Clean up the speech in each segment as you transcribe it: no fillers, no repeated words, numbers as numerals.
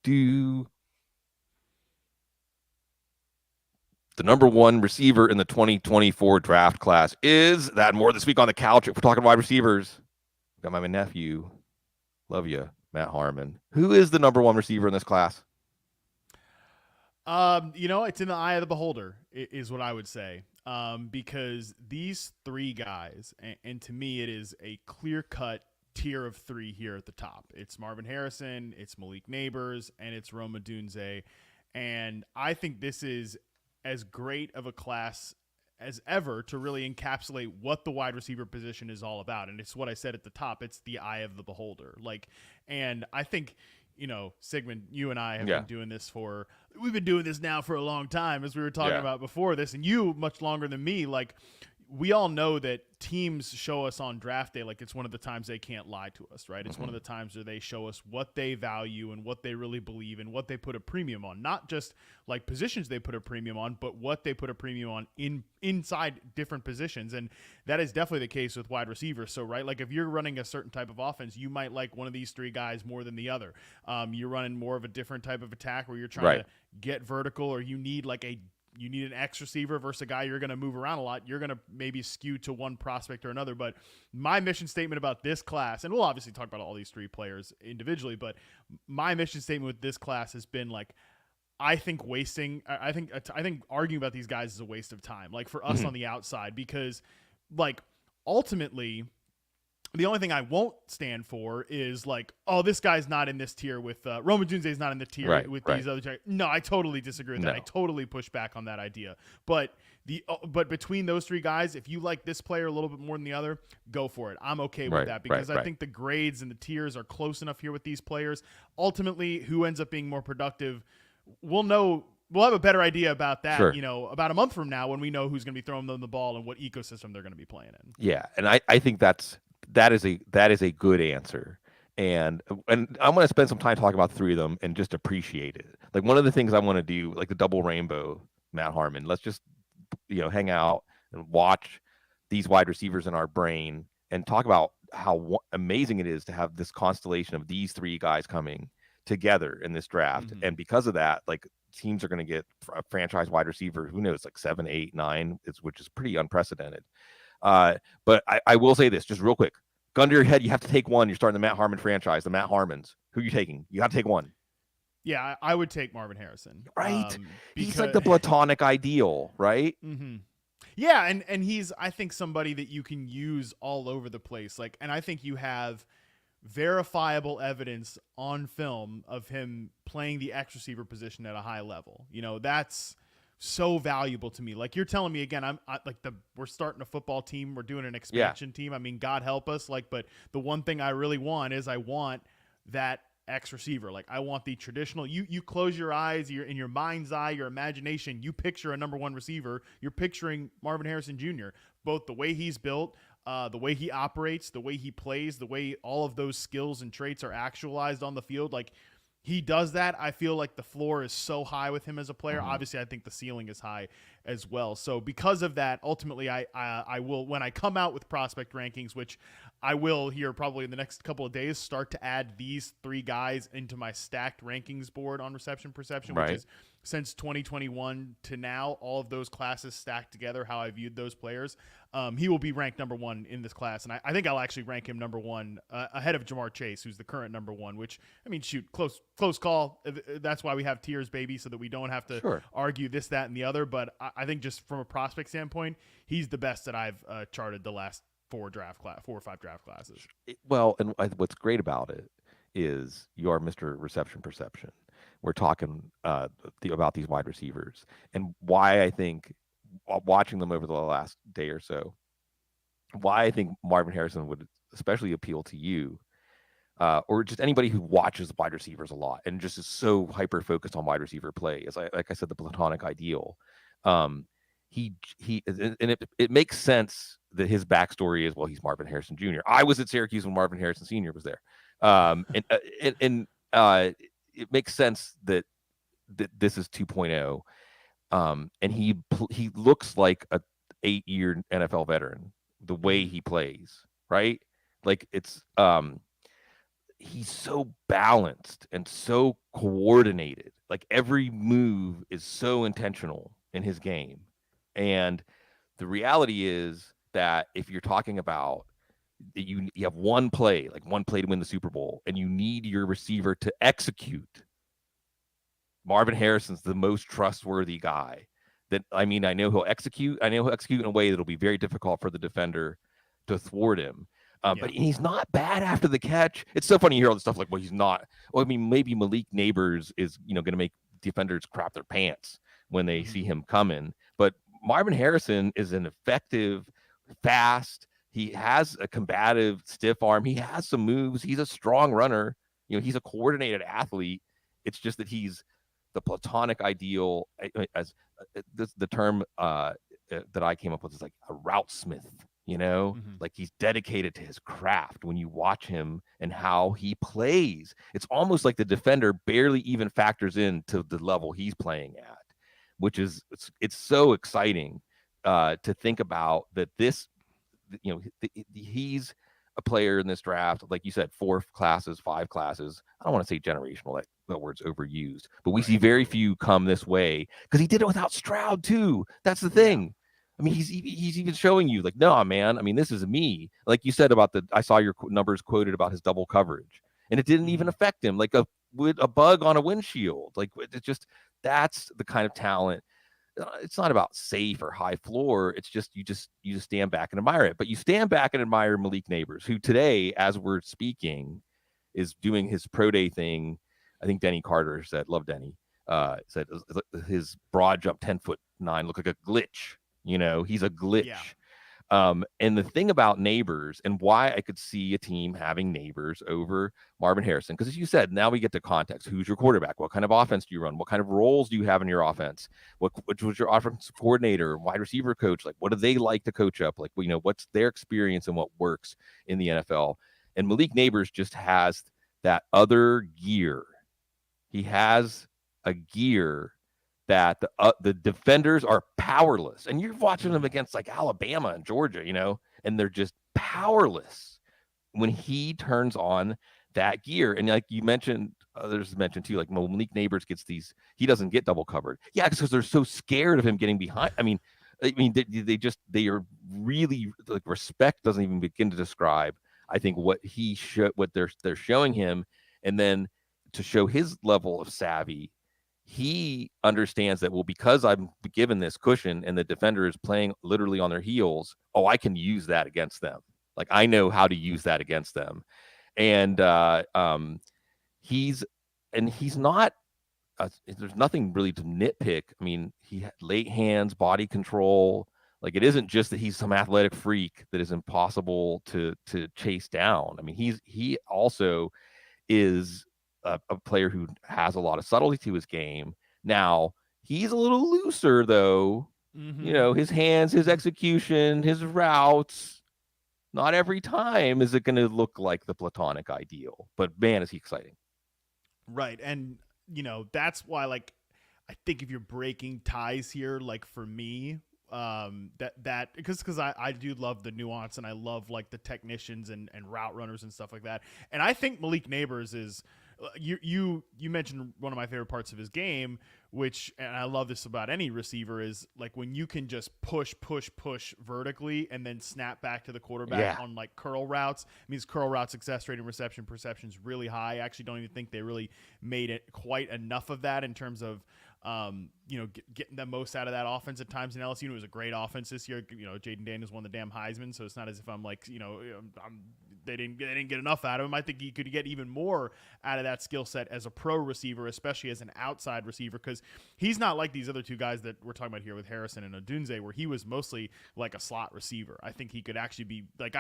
The number one receiver in the 2024 draft class is that. More this week on the couch. If we're talking wide receivers, got my nephew. Love you, Matt Harmon. Who is the number one receiver in this class? It's in the eye of the beholder, is what I would say. Because these three guys, and to me, it is a clear-cut tier of three here at the top. It's Marvin Harrison, it's Malik Nabers, and it's Odunze. And I think this is as great of a class as ever to really encapsulate what the wide receiver position is all about. And it's what I said at the top. It's the eye of the beholder. And I think, Sigmund, you and I have been doing this we've been doing this now for a long time, as we were talking about before this, and you much longer than me. We all know that teams show us on draft day, it's one of the times they can't lie to us, right? It's one of the times where they show us what they value and what they really believe and what they put a premium on, not just positions they put a premium on, but what they put a premium on inside different positions. And that is definitely the case with wide receivers. So, right, if you're running a certain type of offense, you might like one of these three guys more than the other. You're running more of a different type of attack where you're trying to get vertical, or you need an X receiver versus a guy you're going to move around a lot. You're going to maybe skew to one prospect or another. But my mission statement about this class, and we'll obviously talk about all these three players individually, but my mission statement with this class has been I think arguing about these guys is a waste of time, for us on the outside, because ultimately the only thing I won't stand for is this guy's not in this tier with Odunze is not in the tier with these other. No, I totally disagree with that. I totally push back on that idea. But between those three guys, if you like this player a little bit more than the other, go for it. I'm okay with that, because I think the grades and the tiers are close enough here with these players. Ultimately, who ends up being more productive, we'll know. We'll have a better idea about that, about a month from now, when we know who's going to be throwing them the ball and what ecosystem they're going to be playing in. Yeah, and I think that is a good answer. And I'm going to spend some time talking about three of them and just appreciate it. One of the things I want to do, the double rainbow, Matt Harmon, let's just, hang out and watch these wide receivers in our brain and talk about how amazing it is to have this constellation of these three guys coming together in this draft. And because of that, teams are going to get a franchise wide receiver, who knows, 7, 8, 9, which is pretty unprecedented. But I will say this just real quick. Gun to your head, you have to take one. You're starting the Matt Harmon franchise, the Matt Harmons. Who are you taking? You got to take one. Yeah, I would take Marvin Harrison. Right? He's the platonic ideal, right? Mm-hmm. Yeah, and he's, I think, somebody that you can use all over the place. And I think you have verifiable evidence on film of him playing the X receiver position at a high level. That's so valuable to me. You're telling me again, we're starting a football team, we're doing an expansion team. I mean, God help us. But the one thing I really want is I want that X receiver. I want the traditional. You close your eyes, you're in your mind's eye, your imagination. You picture a number one receiver. You're picturing Marvin Harrison Jr. Both the way he's built, the way he operates, the way he plays, the way all of those skills and traits are actualized on the field. He does that. I feel like the floor is so high with him as a player. Obviously, I think the ceiling is high as well. So because of that, ultimately, I will, when I come out with prospect rankings, which I will here probably in the next couple of days, start to add these three guys into my stacked rankings board on reception perception, which is since 2021 to now, all of those classes stacked together, how I viewed those players. He will be ranked number one in this class, and I think I'll actually rank him number one ahead of Jamar Chase, who's the current number one, which, I mean, shoot, close call. That's why we have tiers, baby, so that we don't have to argue this, that, and the other. But I think just from a prospect standpoint, he's the best that I've charted the last 4 or 5 draft classes. Well, and what's great about it is you are Mr. Reception Perception. We're talking about these wide receivers and why I think, watching them over the last day or so, why I think Marvin Harrison would especially appeal to you, or just anybody who watches wide receivers a lot and just is so hyper focused on wide receiver play. As like I said, the platonic ideal. He and it makes sense that his backstory is, well, he's Marvin Harrison Jr. I was at Syracuse when Marvin Harrison Sr. was there, and it makes sense that this is 2.0, and he looks like a 8-year NFL veteran the way he plays, right? Like it's he's so balanced and so coordinated. Like every move is so intentional in his game. And the reality is that if you're talking about you have one play to win the Super Bowl, and you need your receiver to execute. Marvin Harrison's the most trustworthy guy. That I mean, I know he'll execute. I know he'll execute in a way that'll be very difficult for the defender to thwart him. But Yeah. he's not bad after the catch. It's so funny to hear all this stuff like, well, he's not. Well, I mean, maybe Malik Nabers is going to make defenders crap their pants when they Mm-hmm. see him coming. But Marvin Harrison is an effective, fast. He has a combative, stiff arm. He has some moves. He's a strong runner. He's a coordinated athlete. It's just that he's the platonic ideal, as the term that I came up with is like a route smith. Mm-hmm. Like he's dedicated to his craft. When you watch him and how he plays, it's almost like the defender barely even factors into the level he's playing at, which is it's so exciting to think about that. He's a player in this draft, like you said, 5 classes. I don't want to say generational. That word's overused, but we Right. see very few come this way because he did it without Stroud too. That's the thing. Yeah. I mean, he's even showing you like, no, man. I mean, this is me. Like you said about I saw your numbers quoted about his double coverage, and it didn't even Mm-hmm. affect him. Like a bug on a windshield. Like it's just that's the kind of talent. It's not about safe or high floor. It's just you just stand back and admire it. But you stand back and admire Malik Nabers, who today, as we're speaking, is doing his pro day thing. I think Denny Carter said, love Denny, said his broad jump 10'9" looked like a glitch. He's a glitch. Yeah. And the thing about Nabers and why I could see a team having Nabers over Marvin Harrison, because as you said, now we get to context. Who's your quarterback? What kind of offense do you run? What kind of roles do you have in your offense? Which was your offensive coordinator, wide receiver coach? Like, what do they like to coach up? Like, what's their experience and what works in the NFL? And Malik Nabers just has that other gear. He has a gear that the defenders are powerless, and you're watching them against like Alabama and Georgia, and they're just powerless when he turns on that gear. And like you mentioned, others mentioned too, like Malik Nabers gets these, he doesn't get double covered. Yeah, because they're so scared of him getting behind. I mean, they are really like respect doesn't even begin to describe. I think what they're showing him, and then to show his level of savvy he understands that, well, because I'm given this cushion and the defender is playing literally on their heels, I can use that against them. Like I know how to use that against them. And he's not, there's nothing really to nitpick. I mean, he had late hands, body control. Like it isn't just that he's some athletic freak that is impossible to chase down. I mean, he also is a player who has a lot of subtlety to his game. Now, he's a little looser, though. Mm-hmm. His hands, his execution, his routes. Not every time is it going to look like the platonic ideal. But man, is he exciting. Right. And, that's why, like, I think if you're breaking ties here, like for me, because I do love the nuance and I love like the technicians and route runners and stuff like that. And I think Malik Nabers is you mentioned one of my favorite parts of his game, which, and I love this about any receiver, is like when you can just push vertically and then snap back to the quarterback on like curl routes. It means curl route success rate and reception perception is really high. I actually don't even think they really made it quite enough of that in terms of getting the most out of that offense at times in LSU. It was a great offense this year. Jaden Daniels won the damn Heisman, so it's not as if I'm like, they didn't get enough out of him. I think he could get even more out of that skill set as a pro receiver, especially as an outside receiver, because he's not like these other two guys that we're talking about here with Harrison and Odunze, where he was mostly like a slot receiver. I think he could actually be like,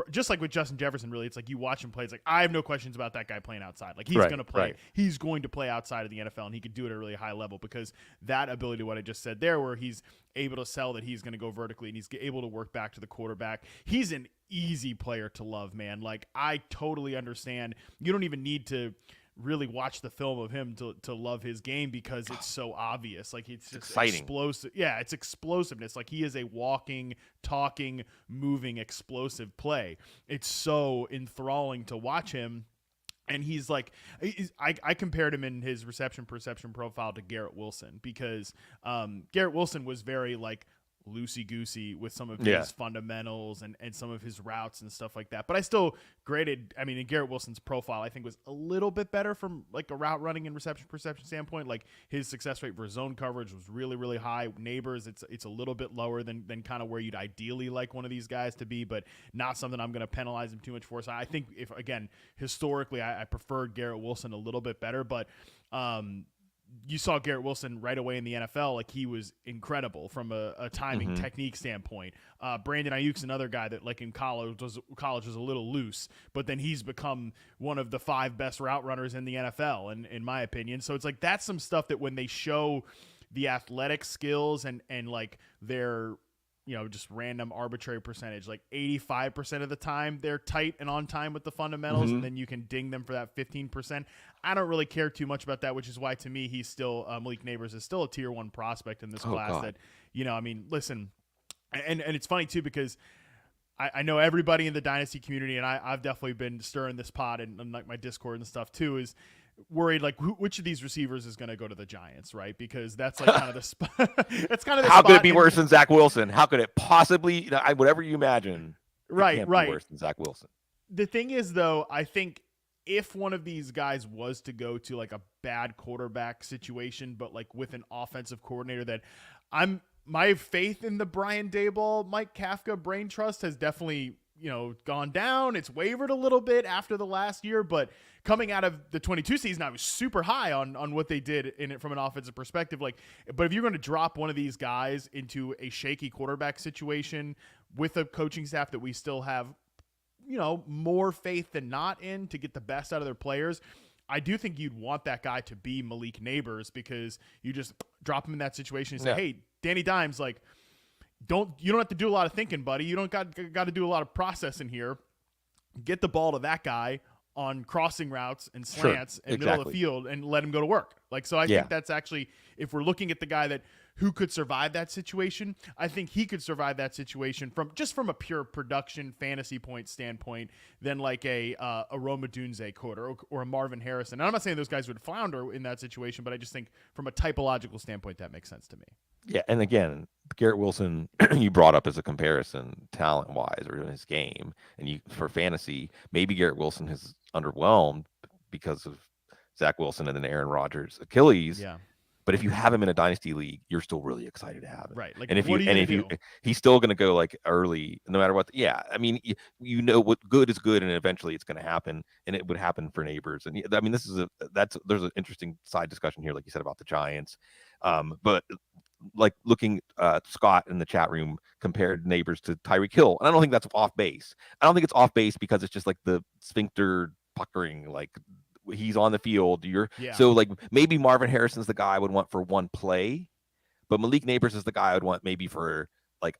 just like with Justin Jefferson, really, it's like you watch him play, it's like I have no questions about that guy playing outside. Like he's going to play. Right. He's going to play outside of the NFL, and he could do it at a really high level because that ability, what I just said there, where he's able to sell that he's going to go vertically and he's able to work back to the quarterback. He's an easy player to love, man. Like I totally understand. You don't even need to really watch the film of him to love his game because it's so obvious. Like it's just exciting. explosive. Yeah, it's explosiveness. Like he is a walking, talking, moving, explosive play. It's so enthralling to watch him. And he's like, I compared him in his reception perception profile to Garrett Wilson because Garrett Wilson was very like loosey-goosey with some of his fundamentals and some of his routes and stuff like that. But I still graded, I mean, in Garrett Wilson's profile, I think was a little bit better from like a route running and reception perception standpoint. Like his success rate for zone coverage was really, really high. Nabers, it's a little bit lower than kind of where you'd ideally like one of these guys to be, but not something I'm going to penalize him too much for. So I think if, again, historically, I preferred Garrett Wilson a little bit better, but you saw Garrett Wilson right away in the NFL. Like he was incredible from a timing technique standpoint. Brandon Ayuk's another guy that like in college was a little loose, but then he's become one of the 5 best route runners in the NFL, in my opinion. So it's like, that's some stuff that when they show the athletic skills and like their, just random arbitrary percentage, like 85% of the time they're tight and on time with the fundamentals, and then you can ding them for that 15%. I don't really care too much about that, which is why to me he's still Malik Nabers is still a tier 1 prospect in this class. God. That I mean, listen, and it's funny too because I know everybody in the dynasty community, and I've definitely been stirring this pot and like my Discord and stuff too, is worried like which of these receivers is going to go to the Giants, right? Because that's like kind of the spot. That's kind of the how spot could it be worse than Zach Wilson? How could it possibly? Whatever you imagine, right, it can't right. be worse than Zach Wilson. The thing is, though, I think if one of these guys was to go to like a bad quarterback situation, but like with an offensive coordinator, that my faith in the Brian Daboll, Mike Kafka brain trust has definitely gone down. It's wavered a little bit after the last year, but coming out of the 22 season, I was super high on what they did in it from an offensive perspective. Like, but if you're going to drop one of these guys into a shaky quarterback situation with a coaching staff that we still have, more faith than not in to get the best out of their players, I do think you'd want that guy to be Malik Nabers, because you just drop him in that situation and say, hey, Danny Dimes, like, you don't have to do a lot of thinking, buddy. You don't got to do a lot of processing here. Get the ball to that guy on crossing routes and slants in middle of the field and let him go to work. Like, so I think that's actually, if we're looking at the guy who could survive that situation, I think he could survive that situation from a pure production fantasy point standpoint than like a Rome Odunze quarter or a Marvin Harrison. And I'm not saying those guys would flounder in that situation, but I just think from a typological standpoint, that makes sense to me. Yeah, and again, Garrett Wilson, you brought up as a comparison, talent-wise, or in his game, and for fantasy, maybe Garrett Wilson has underwhelmed because of Zach Wilson and then Aaron Rodgers' Achilles. Yeah. But if you have him in a dynasty league, you're still really excited to have it, right? Like, and he's still going to go like early, no matter what. Yeah, I mean, what good is good, and eventually it's going to happen, and it would happen for Nabers. And I mean, there's an interesting side discussion here, like you said about the Giants, but like looking Scott in the chat room compared Nabers to Tyreek Hill, and I don't think that's off base. I don't think it's off base because it's just like the sphincter puckering, like he's on the field. So like maybe Marvin Harrison's the guy I would want for one play, but Malik Nabers is the guy I would want maybe for like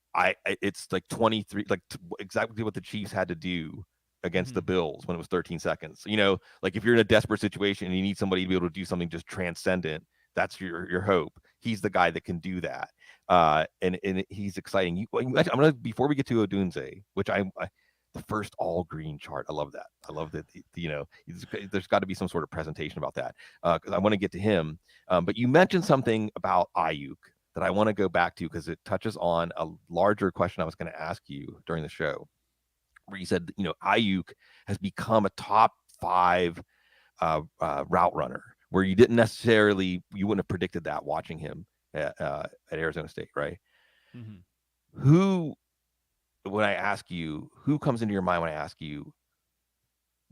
it's like 23, like exactly what the Chiefs had to do against the Bills when it was 13 seconds. Like if you're in a desperate situation and you need somebody to be able to do something just transcendent, that's your hope. He's the guy that can do that, and he's exciting. I'm gonna, before we get to Odunze, which the first all green chart. I love that. I love that. There's got to be some sort of presentation about that, because I want to get to him. But you mentioned something about Ayuk that I want to go back to because it touches on a larger question I was going to ask you during the show, where you said Ayuk has become a top 5 route runner, where you wouldn't have predicted that watching him at Arizona State, right? Mm-hmm. When I ask you, who comes into your mind when I ask you,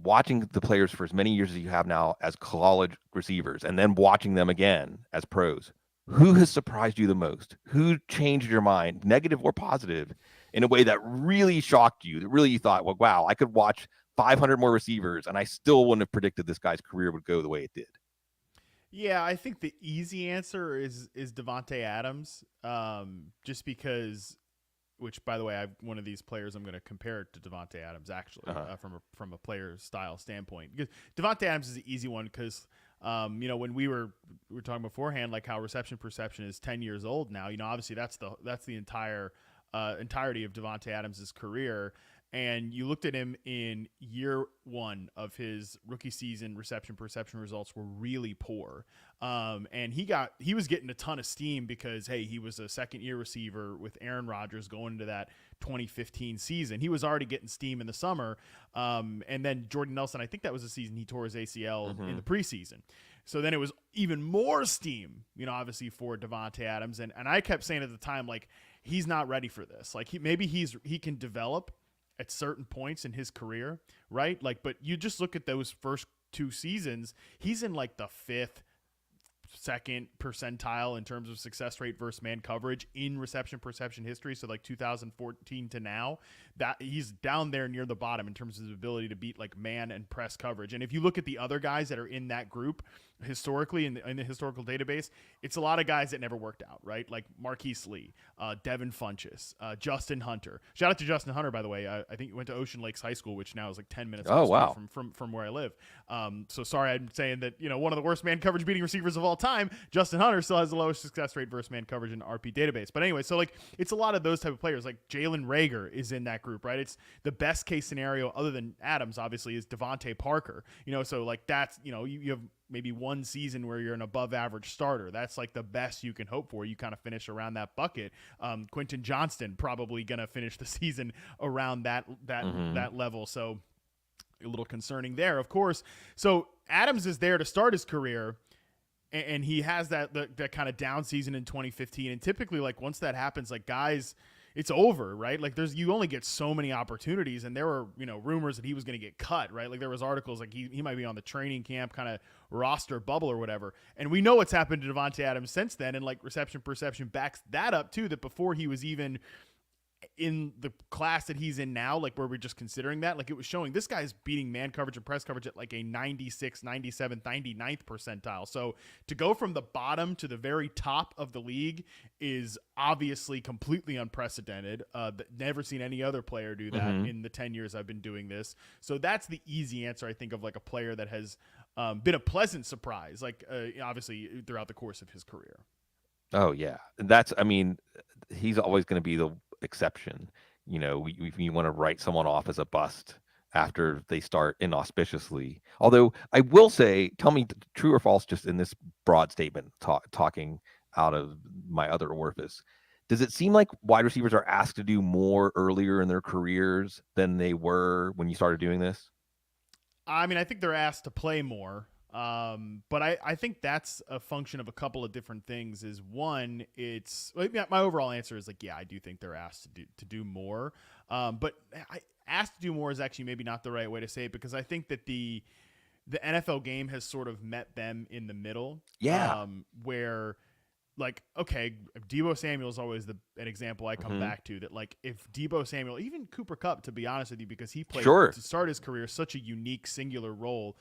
watching the players for as many years as you have now as college receivers, and then watching them again as pros, who has surprised you the most? Who changed your mind, negative or positive, in a way that really shocked you, that really you thought, well, wow, I could watch 500 more receivers and I still wouldn't have predicted this guy's career would go the way it did? Yeah, I think the easy answer is Devontae Adams, just because which by the way, I've one of these players I'm going to compare to Devontae Adams actually from a player style standpoint. Because Devontae Adams is an easy one because when we were talking beforehand, like how reception perception is 10 years old now. Obviously that's the entirety of Devontae Adams' career. And you looked at him in year one of his rookie season, reception perception results were really poor. And he was getting a ton of steam because, hey, he was a second-year receiver with Aaron Rodgers going into that 2015 season. He was already getting steam in the summer. And then Jordan Nelson, I think that was the season he tore his ACL in the preseason. So then it was even more steam, obviously for Devontae Adams. And I kept saying at the time, like, he's not ready for this. Like, he can develop at certain points in his career, right? Like, but you just look at those first two seasons, he's in like the second percentile in terms of success rate versus man coverage in reception perception history. So like 2014 to now, that he's down there near the bottom in terms of his ability to beat like man and press coverage. And if you look at the other guys that are in that group historically in the historical database, it's a lot of guys that never worked out, right? Like Marquise Lee, Devin Funchess, Justin Hunter. Shout out to Justin Hunter, by the way. I think he went to Ocean Lakes High School, which now is like 10 minutes from where I live. So sorry, I'm saying that, one of the worst man coverage beating receivers of all time, Justin Hunter still has the lowest success rate versus man coverage in the RP database. But anyway, so like it's a lot of those type of players. Like Jalen Reagor is in that group, right? It's the best case scenario other than Adams, obviously, is Devontae Parker. So like that's, you have maybe one season where you're an above average starter. That's like the best you can hope for. You kind of finish around that bucket. Quentin Johnston probably going to finish the season around that level. So a little concerning there, of course. So Adams is there to start his career, and he has that kind of down season in 2015. And typically, like once that happens, like guys, it's over, right? Like you only get so many opportunities, and there were, rumors that he was going to get cut, right? Like there was articles like he might be on the training camp kind of roster bubble or whatever. And we know what's happened to Devontae Adams since then. And like reception perception backs that up too, that before he was even in the class that he's in now, like where we're just considering that, like it was showing this guy's beating man coverage and press coverage at like a 96, 97, 99th percentile. So to go from the bottom to the very top of the league is obviously completely unprecedented. Never seen any other player do that in the 10 years I've been doing this. So that's the easy answer, I think, of like a player that has been a pleasant surprise, like obviously throughout the course of his career. Oh yeah. He's always going to be the exception. If you want to write someone off as a bust after they start inauspiciously. Although I will say, tell me true or false, just in this broad statement, talking out of my other orifice. Does it seem like wide receivers are asked to do more earlier in their careers than they were when you started doing this? I mean, I think they're asked to play more. But I think that's a function of a couple of different things. Is one, my overall answer is like, yeah, I do think they're asked to do more. But asked to do more is actually maybe not the right way to say it, because I think that the NFL game has sort of met them in the middle. Yeah. Where like, okay, Deebo Samuel is always an example I come back to, that like if Deebo Samuel, even Cooper Kupp, to be honest with you, because he played to start his career such a unique singular role.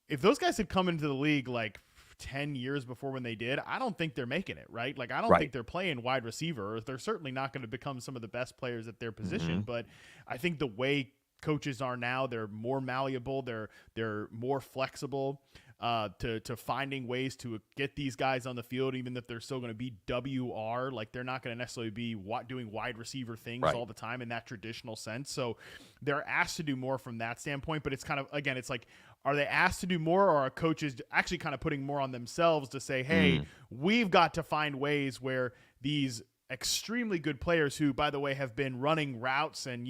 If those guys had come into the league like 10 years before when they did, I don't think they're making it, right? Like, I don't think they're playing wide receiver. They're certainly not going to become some of the best players at their position. But I think the way coaches are now, they're more malleable. They're more flexible to finding ways to get these guys on the field, even if they're still going to be WR. Like, they're not going to necessarily be doing wide receiver things all the time in that traditional sense. So they're asked to do more from that standpoint. But it's kind of, again, it's like, are they asked to do more, or are coaches actually kind of putting more on themselves to say, hey, we've got to find ways where these extremely good players who, by the way, have been running routes and,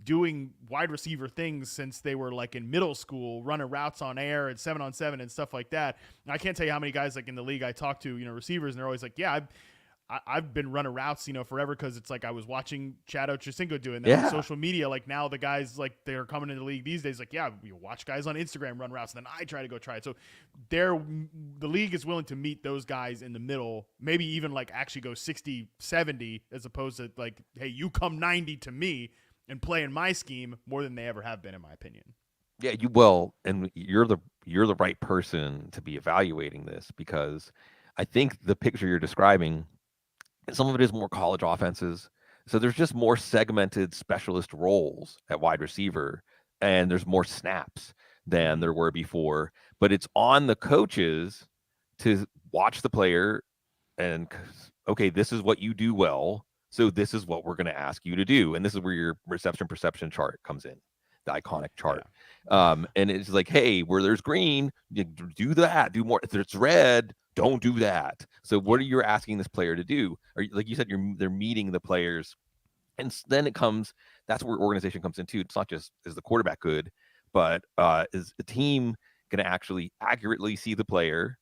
doing wide receiver things since they were like in middle school, running routes on air and 7-on-7 and stuff like that. And I can't tell you how many guys like in the league I talk to, receivers, and they're always like, yeah, I've been running routes, forever, because it's like I was watching Chad Ochocinco doing that on social media. Like now the guys, like they're coming into the league these days, like, yeah, you watch guys on Instagram run routes, and then I try to go try it. So the league is willing to meet those guys in the middle, maybe even like actually go 60, 70, as opposed to like, hey, you come 90 to me and play in my scheme, more than they ever have been, in my opinion. Yeah, you will, and you're the right person to be evaluating this, because I think the picture you're describing, some of it is more college offenses, So there's just more segmented specialist roles at wide receiver, and there's more snaps than Mm-hmm. there were before. But it's on the coaches to watch the player and, okay, this is what you do well. So this is what we're going to ask you to do. And this is where your reception perception chart comes in, the iconic chart. Yeah. And it's like, hey, where there's green, you do that, do more. If it's red, don't do that. So what Yeah. are you asking this player to do? Or like you said, they're meeting the players. And then it comes, that's where organization comes in too. It's not just, is the quarterback good, but is the team going to actually accurately see the player,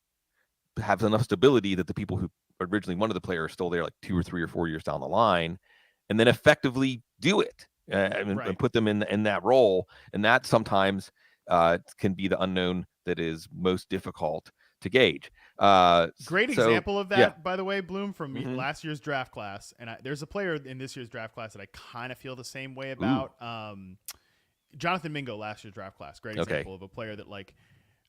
have enough stability that the people who originally wanted the player are still there like 2 or 3 or 4 years down the line, and then effectively do it, and Right. put them in that role. And that sometimes can be the unknown that is most difficult to gauge. Great So example of yeah. that, by the way, Bloom, from Hmm. last year's draft class. And there's a player in this year's draft class that I kind of feel the same way Ooh. about. Jonathan Mingo, last year's draft class. Great Okay. example of a player that, like,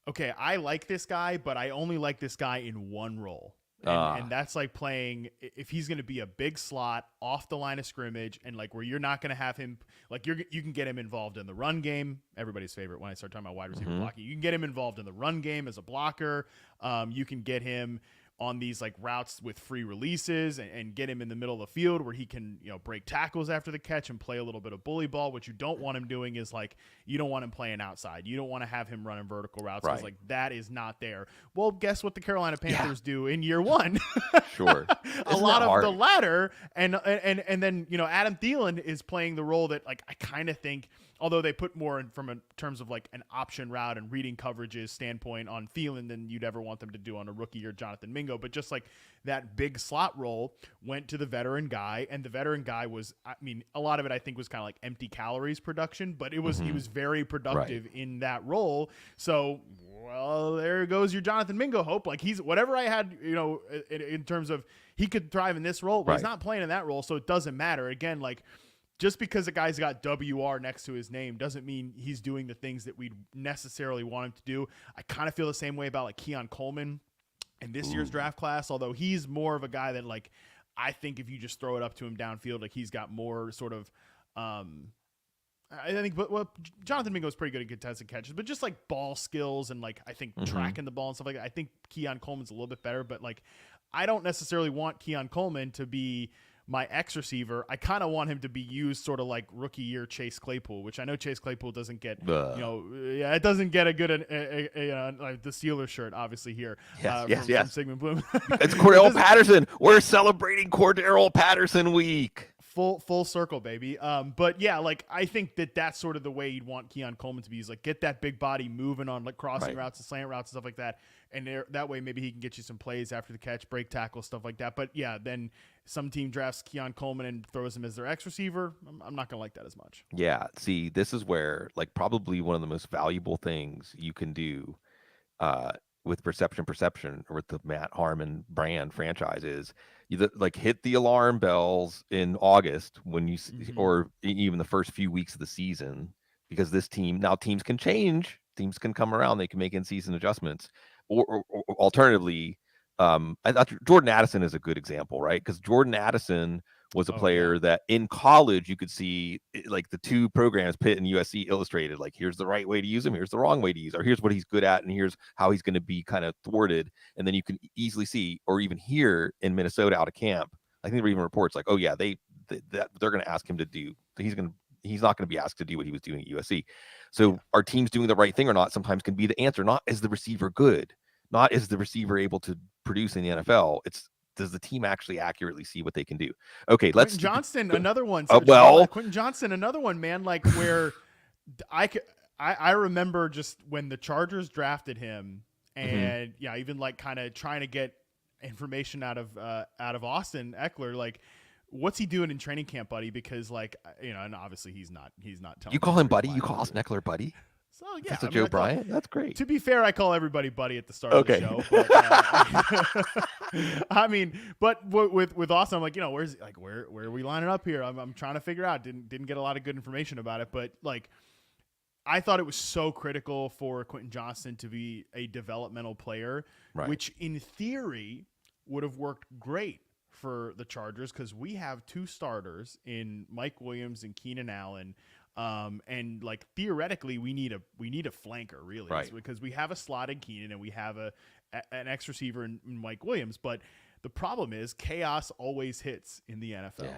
okay, I like this guy, but I only like this guy in one role. And that's like playing, if he's going to be a big slot off the line of scrimmage, and like where you're not going to have him, like you can get him involved in the run game. Everybody's favorite when I start talking about wide receiver blocking. You can get him involved in the run game as a blocker. You can get him on these like routes with free releases, and get him in the middle of the field where he can, break tackles after the catch and play a little bit of bully ball. What you don't want him doing is, like, you don't want him playing outside. You don't want to have him running vertical routes, because Right. like that is not there. Well, guess what the Carolina Panthers do in year one? Sure. A Isn't lot that of hard? the latter, and then Adam Thielen is playing the role that, like, I kind of think, although they put more in from terms of like an option route and reading coverages standpoint on Thielen than you'd ever want them to do on a rookie or Jonathan Mingo, but just like that big slot role went to the veteran guy, and the veteran guy was, I mean, a lot of it I think was kind of like empty calories production, but he was very productive in that role. So, well, there goes your Jonathan Mingo hope. Like, he's whatever I had, in terms of he could thrive in this role, but he's not playing in that role, so it doesn't matter. Again, like, just because a guy's got WR next to his name doesn't mean he's doing the things that we'd necessarily want him to do. I kind of feel the same way about like Keon Coleman in this year's draft class, although he's more of a guy that, like, I think if you just throw it up to him downfield, like, he's got more sort of, I think, but Jonathan Mingo is pretty good at contested catches, but just like ball skills and like I think tracking the ball and stuff like that. I think Keon Coleman's a little bit better, but like I don't necessarily want Keon Coleman to be my X receiver. I kind of want him to be used sort of like rookie year Chase Claypool, which I know Chase Claypool doesn't get, it doesn't get a good, like the Steelers shirt, obviously here. Yes. From Sigmund Bloom. It's Cordell Patterson. We're celebrating Cordell Patterson week. Full circle, baby. But yeah, like I think that's sort of the way you'd want Keon Coleman to be, is like get that big body moving on like crossing routes and slant routes and stuff like that. And that way maybe he can get you some plays after the catch, break tackle, stuff like that. But yeah, then some team drafts Keon Coleman and throws him as their X receiver. I'm not going to like that as much. Yeah. See, this is where like probably one of the most valuable things you can do with perception or with the Matt Harmon brand franchise is you like hit the alarm bells in August when you or even the first few weeks of the season, because this team, now teams can change, teams can come around, they can make in-season adjustments, or alternatively, I thought Jordan Addison is a good example, right? Because Jordan Addison was a player that in college you could see like the two programs, Pitt and USC, illustrated like here's the right way to use him, here's the wrong way to use, or here's what he's good at, and here's how he's going to be kind of thwarted. And then you can easily see, or even hear in Minnesota out of camp, I think there were even reports like, oh yeah, they're going to ask him to do, he's not going to be asked to do what he was doing at USC. So are teams doing the right thing or not sometimes can be the answer. Not is the receiver good, not is the receiver able to produce in the NFL. It's, does the team actually accurately see what they can do? Okay, Quentin Johnston, another one. Quentin Johnston, another one, man. Like where I remember just when the Chargers drafted him, and even like kind of trying to get information out of Austin Eckler, like what's he doing in training camp, buddy? Because like and obviously he's not telling. You call him buddy? You call Austin Eckler buddy? So yeah, that's Joe Bryant. That's great. To be fair, I call everybody buddy at the start of the show. But, I mean, but with Austin, I'm like, where's like where are we lining up here? I'm trying to figure out. Didn't get a lot of good information about it, but like I thought it was so critical for Quentin Johnston to be a developmental player, which in theory would have worked great for the Chargers because we have two starters in Mike Williams and Keenan Allen. And like theoretically, we need a flanker really, Right. because we have a slot in Keenan and we have an X receiver in Mike Williams, but the problem is chaos always hits in the NFL.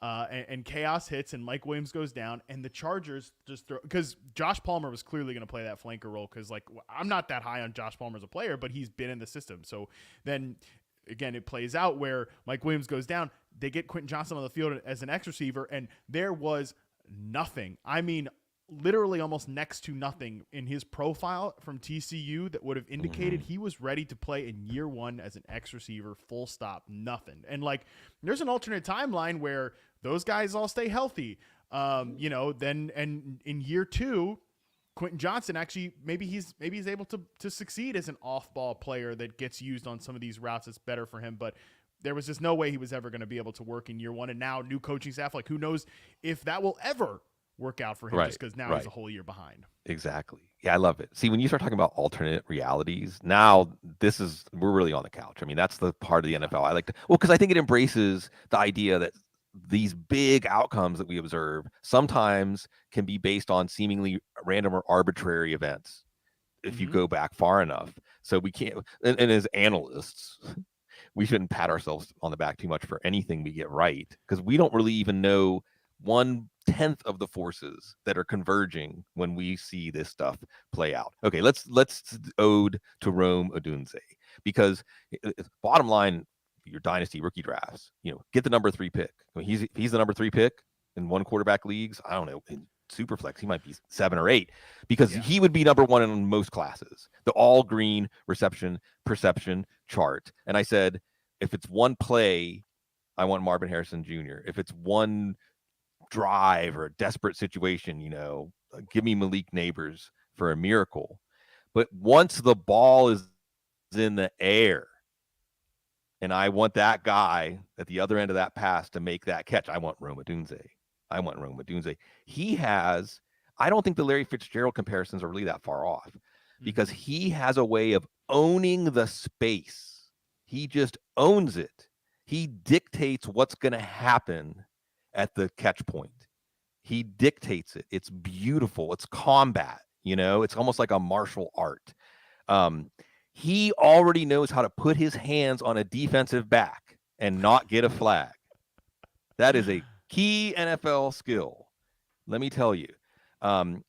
Yeah. And chaos hits and Mike Williams goes down and the Chargers just throw, because Josh Palmer was clearly going to play that flanker role because like I'm not that high on Josh Palmer as a player, but he's been in the system. So then again, it plays out where Mike Williams goes down. They get Quentin Johnson on the field as an X receiver and there was nothing. I mean, literally almost next to nothing in his profile from TCU that would have indicated he was ready to play in year one as an X receiver, full stop, nothing. And like, there's an alternate timeline where those guys all stay healthy. Then, and in year two, Quentin Johnson actually, maybe he's able to succeed as an off ball player that gets used on some of these routes. It's better for him, but there was just no way he was ever going to be able to work in year one. And now new coaching staff, like who knows if that will ever work out for him just because now he's a whole year behind. Exactly. Yeah, I love it. See, when you start talking about alternate realities, now we're really on the couch. I mean, that's the part of the NFL I like to, because I think it embraces the idea that these big outcomes that we observe sometimes can be based on seemingly random or arbitrary events if you go back far enough. So we can't, and as analysts, we shouldn't pat ourselves on the back too much for anything we get right because we don't really even know 1/10 of the forces that are converging when we see this stuff play out. Okay, let's ode to Rome Odunze because bottom line, your dynasty rookie drafts, get the number 3 pick. I mean, he's the number 3 pick in one quarterback leagues. I don't know, in superflex he might be 7 or 8 because he would be number 1 in most classes. The all green reception perception chart. And I said, if it's one play, I want Marvin Harrison Jr. If it's one drive or a desperate situation, give me Malik Nabers for a miracle. But once the ball is in the air and I want that guy at the other end of that pass to make that catch, I want Rome Odunze. He has, I don't think the Larry Fitzgerald comparisons are really that far off because he has a way of owning the space. He just owns it. He dictates what's going to happen at the catch point. He dictates it. It's beautiful. It's combat, it's almost like a martial art. He already knows how to put his hands on a defensive back and not get a flag. That is a key NFL skill. Let me tell you.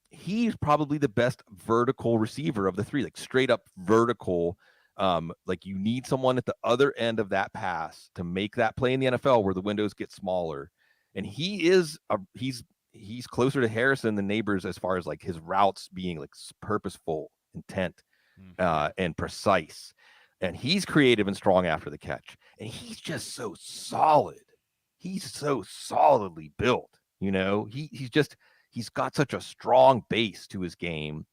He's probably the best vertical receiver of the 3, like straight up vertical. Like you need someone at the other end of that pass to make that play in the NFL where the windows get smaller. And he's closer to Harrison than Nabers as far as like his routes being like purposeful, intent, and precise. And he's creative and strong after the catch. And he's just so solid. He's so solidly built. He's got such a strong base to his game.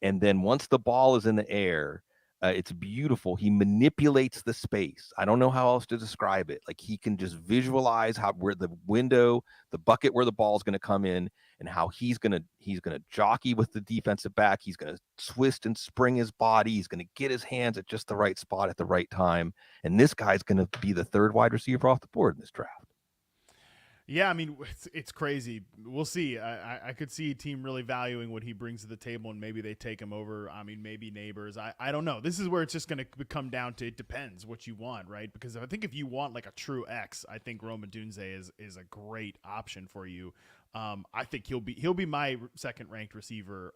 And then once the ball is in the air, it's beautiful. He manipulates the space. I don't know how else to describe it. Like he can just visualize where the window, the bucket where the ball is going to come in, and how he's gonna jockey with the defensive back. He's gonna twist and spring his body. He's gonna get his hands at just the right spot at the right time. And this guy's gonna be the 3rd wide receiver off the board in this draft. Yeah, I mean, it's crazy. We'll see. I could see a team really valuing what he brings to the table, and maybe they take him over. I mean, maybe Nabers. I don't know. This is where it's just going to come down to it depends what you want, right? Because I think if you want like a true X, I think Rome Odunze is a great option for you. I think he'll be my 2nd ranked receiver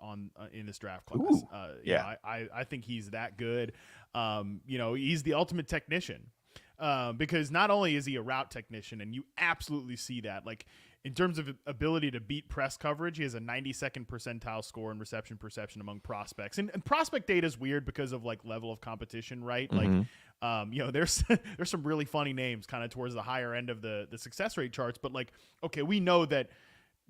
in this draft class. I think he's that good. He's the ultimate technician. Because not only is he a route technician, and you absolutely see that, like in terms of ability to beat press coverage, he has a 92nd percentile score in reception perception among prospects. And prospect data is weird because of like level of competition, right? Like, there's some really funny names kind of towards the higher end of the success rate charts, but like, okay, we know that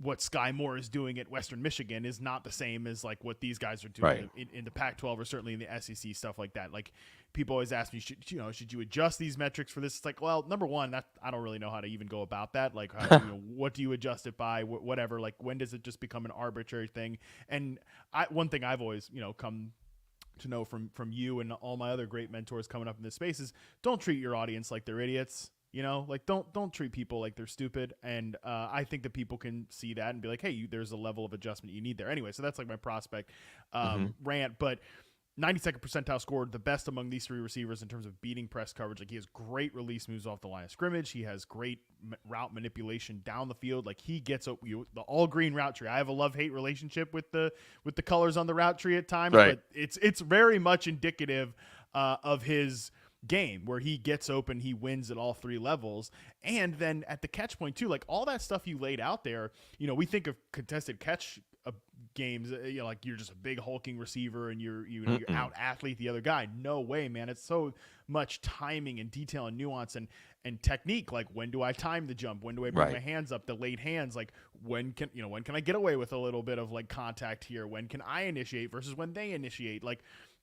what Sky Moore is doing at Western Michigan is not the same as like what these guys are doing in the Pac-12 or certainly in the SEC, stuff like that. Like people always ask me, should you adjust these metrics for this? It's like, well, number one, that I don't really know how to even go about that. Like, what do you adjust it by? Whatever. Like, when does it just become an arbitrary thing? And one thing I've always, come to know from you and all my other great mentors coming up in this space is don't treat your audience like they're idiots. You know, like don't treat people like they're stupid. And I think that people can see that and be like, hey, there's a level of adjustment you need there. Anyway, so that's like my prospect Mm-hmm. rant. But 92nd percentile scored, the best among these three receivers in terms of beating press coverage. Like he has great release moves off the line of scrimmage. He has great route manipulation down the field. Like he gets the all green route tree. I have a love-hate relationship with the colors on the route tree at times, Right. but it's very much indicative of his game where he gets open, he wins at all three levels. And then at the catch point too, like all that stuff you laid out there, you know, we think of contested catch games, you know, like you're just a big hulking receiver and you're out athlete the other guy. No way, man. It's so much timing and detail and nuance and technique. Like when do I time the jump? When do I bring my hands up? The late hands. Like when can I get away with a little bit of like contact here? When can I initiate versus when they initiate? Like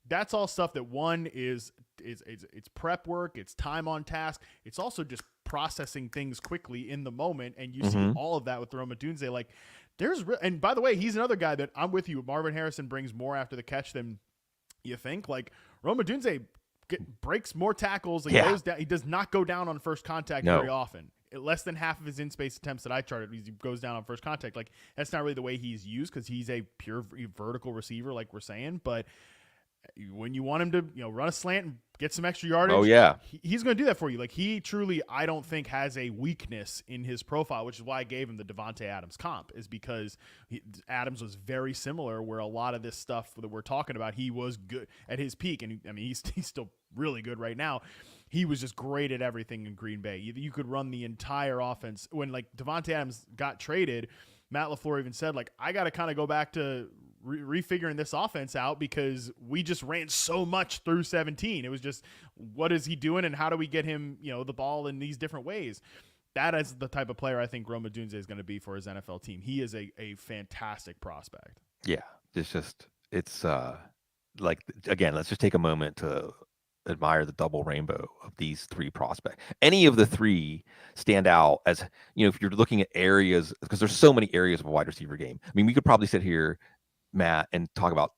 that's all stuff that one is it's prep work, it's time on task. It's also just processing things quickly in the moment. And you see all of that with Rome Odunze. Like and by the way, he's another guy that I'm with you. Marvin Harrison brings more after the catch than you think. Like Rome Odunze breaks more tackles. He goes down. He does not go down on first contact very often. Less than half of his in-space attempts that I charted, he goes down on first contact. Like that's not really the way he's used because he's a pure vertical receiver, like we're saying. But when you want him to, run a slant and get some extra yardage, he's going to do that for you. Like he truly, I don't think has a weakness in his profile, which is why I gave him the Devontae Adams comp, is because Adams was very similar. Where a lot of this stuff that we're talking about, he was good at his peak, and I mean he's still really good right now. He was just great at everything in Green Bay. You could run the entire offense. When like Devontae Adams got traded, Matt LaFleur even said like I got to kind of go back to refiguring this offense out because we just ran so much through 17. It was just, what is he doing and how do we get him, the ball in these different ways? That is the type of player I think Rome Odunze is going to be for his NFL team. He is a fantastic prospect. Yeah. It's like, again, let's just take a moment to admire the double rainbow of these three prospects. Any of the three stand out as, if you're looking at areas, because there's so many areas of a wide receiver game. I mean, we could probably sit here, Matt, and talk about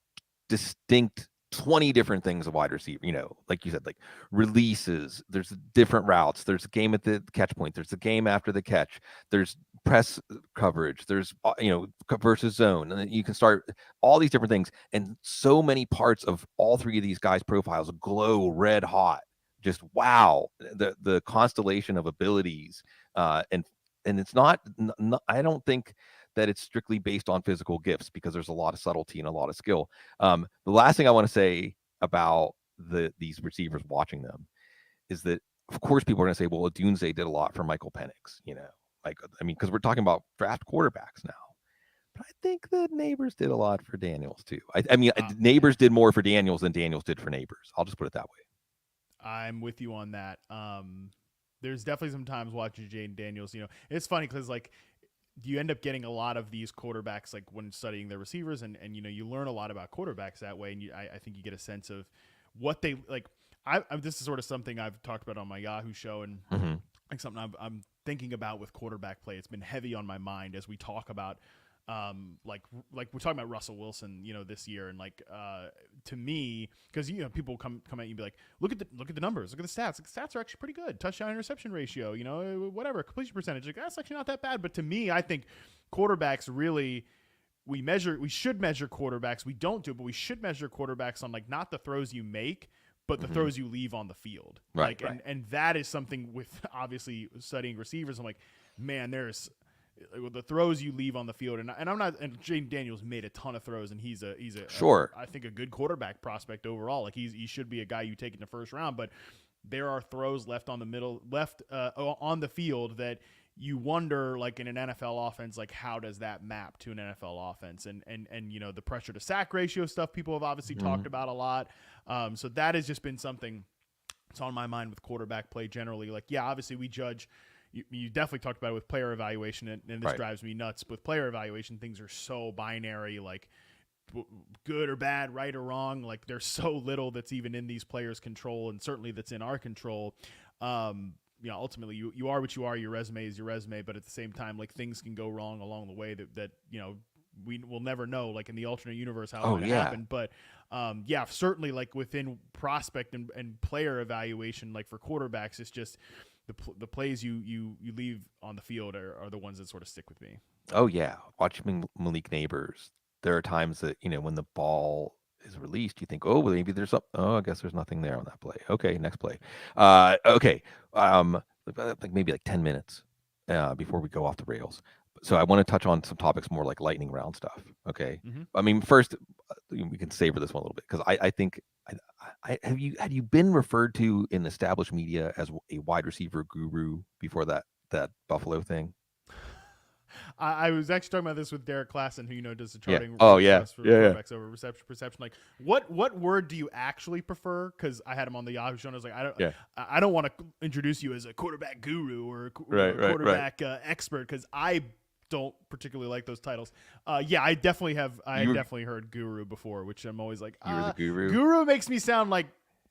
distinct 20 different things a wide receiver, like you said, like releases, there's different routes, there's a game at the catch point, there's a game after the catch, there's press coverage, there's versus zone, and then you can start all these different things, and so many parts of all three of these guys' profiles glow red hot. Just wow, the constellation of abilities, and it's not I don't think that it's strictly based on physical gifts because there's a lot of subtlety and a lot of skill. The last thing I want to say about these receivers watching them is that, of course, people are going to say, well, Odunze did a lot for Michael Penix, because we're talking about draft quarterbacks now. But I think that Nabers did a lot for Daniels too. Nabers did more for Daniels than Daniels did for Nabers. I'll just put it that way. I'm with you on that. There's definitely some times watching Jaden Daniels, it's funny because like, you end up getting a lot of these quarterbacks like when studying their receivers and you learn a lot about quarterbacks that way. And I think you get a sense of what they like. This is sort of something I've talked about on my Yahoo show and like something I'm thinking about with quarterback play. It's been heavy on my mind as we talk about like we're talking about Russell Wilson, this year, and like to me, because people come at you and be like, look at the numbers, look at the stats. Like, the stats are actually pretty good. Touchdown interception ratio, whatever, completion percentage. Like that's actually not that bad. But to me, I think quarterbacks really we should measure quarterbacks. We don't do, but we should measure quarterbacks on like not the throws you make, but the throws you leave on the field. Right. And that is something with obviously studying receivers. I'm like, man, there's the throws you leave on the field, and Jaden Daniels made a ton of throws, and he's sure. I think a good quarterback prospect overall. Like he should be a guy you take in the first round, but there are throws left on the field that you wonder, like in an NFL offense, like how does that map to an NFL offense? And the pressure to sack ratio stuff people have obviously talked about a lot. So that has just been something that's on my mind with quarterback play generally. Like, yeah, obviously we judge. You definitely talked about it with player evaluation, and this drives me nuts. With player evaluation, things are so binary, like good or bad, right or wrong. Like there's so little that's even in these players' control, and certainly that's in our control. Ultimately, you are what you are. Your resume is your resume, but at the same time, like things can go wrong along the way that we will never know, like in the alternate universe, how it happened. But certainly like within prospect and player evaluation, like for quarterbacks, it's just the plays you leave on the field are the ones that sort of stick with me. Oh yeah, watching Malik Nabers. There are times that when the ball is released, you think, oh, well, maybe there's up. Oh, I guess there's nothing there on that play. Okay, next play. Okay, like maybe like 10 minutes before we go off the rails. So I want to touch on some topics more like lightning round stuff. Okay, Mm-hmm. I mean, first we can savor this one a little bit because I think have you been referred to in established media as a wide receiver guru before that Buffalo thing? I was actually talking about this with Derek Klassen, who does the Yeah. charting Oh for yeah. us for Yeah. Yeah. quarterbacks over reception perception. Like, what word do you actually prefer? Because I had him on the Yahoo show, and I was like, Yeah. I don't want to introduce you as a quarterback guru or a Right. quarterback expert, because I don't particularly like those titles. Yeah, I definitely have. I definitely heard guru before, which I'm always like, You were the guru. Guru makes me sound like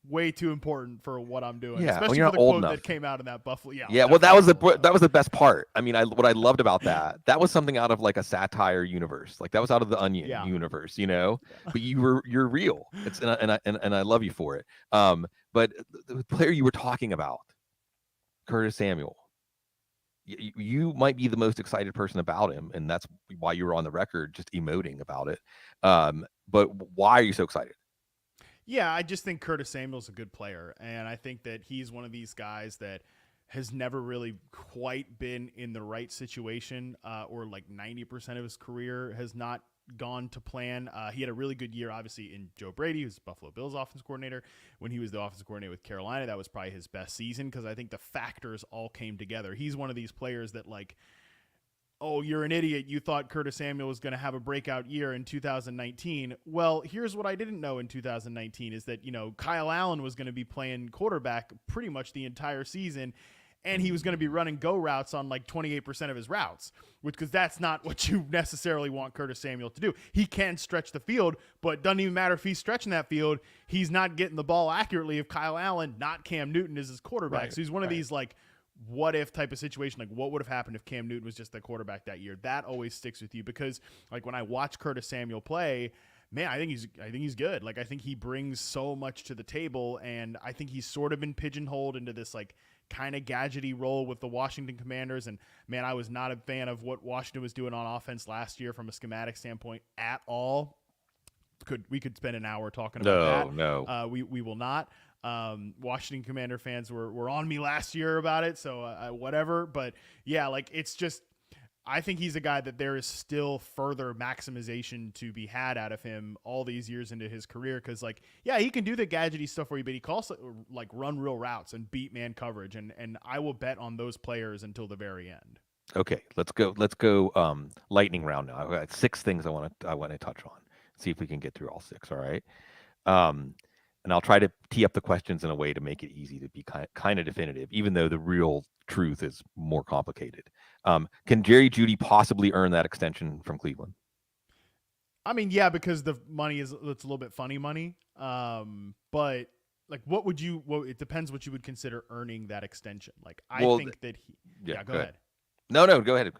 way too important for what I'm doing, Yeah, especially you're for not the old quote enough. that came out in that Buffalo. Yeah, Yeah, well, that was definitely that was the best part. I mean, what I loved about that was something out of like a satire universe. Like that was out of the Onion Yeah. universe, Yeah. But you're real. It's and I love you for it. But the player you were talking about, Curtis Samuel, you might be the most excited person about him, and that's why you were on the record just emoting about it. But why are you so excited? Yeah, I just think Curtis Samuel's a good player, and I think that he's one of these guys that has never really quite been in the right situation, or like 90% of his career has not gone to plan. He had a really good year, obviously, in Joe Brady, who's Buffalo Bills offensive coordinator. When he was the offensive coordinator with Carolina, that was probably his best season because I think the factors all came together. He's one of these players that, like, oh, you're an idiot. You thought Curtis Samuel was going to have a breakout year in 2019. Well, here's what I didn't know in 2019 is that, Kyle Allen was going to be playing quarterback pretty much the entire season, and he was going to be running go routes on like 28% of his routes, because that's not what you necessarily want Curtis Samuel to do. He can stretch the field, but it doesn't even matter if he's stretching that field. He's not getting the ball accurately if Kyle Allen, not Cam Newton, is his quarterback. Right, so he's one of these like, what if type of situation, like what would have happened if Cam Newton was just the quarterback that year? That always sticks with you because, like, when I watch Curtis Samuel play, man, I think he's good. Like, I think he brings so much to the table, and I think he's sort of been pigeonholed into this like kind of gadgety role with the Washington Commanders. And man, I was not a fan of what Washington was doing on offense last year from a schematic standpoint at all. We could spend an hour talking about that. No. We will not. Washington Commander fans were on me last year about it, so whatever. But yeah, like, it's just, I think he's a guy that there is still further maximization to be had out of him all these years into his career. Because, like, yeah, he can do the gadgety stuff for you, but he can also like run real routes and beat man coverage, and I will bet on those players until the very end. Okay, let's go lightning round now. I've got 6 things I want to touch on. See if we can get through all 6, all right? And I'll try to tee up the questions in a way to make it easy to be kind of definitive, even though the real truth is more complicated. Can Jerry Jeudy possibly earn that extension from Cleveland? I mean, yeah, because the money it's a little bit funny money. But like, it depends what you would consider earning that extension. Like, I think that go ahead. No, go ahead.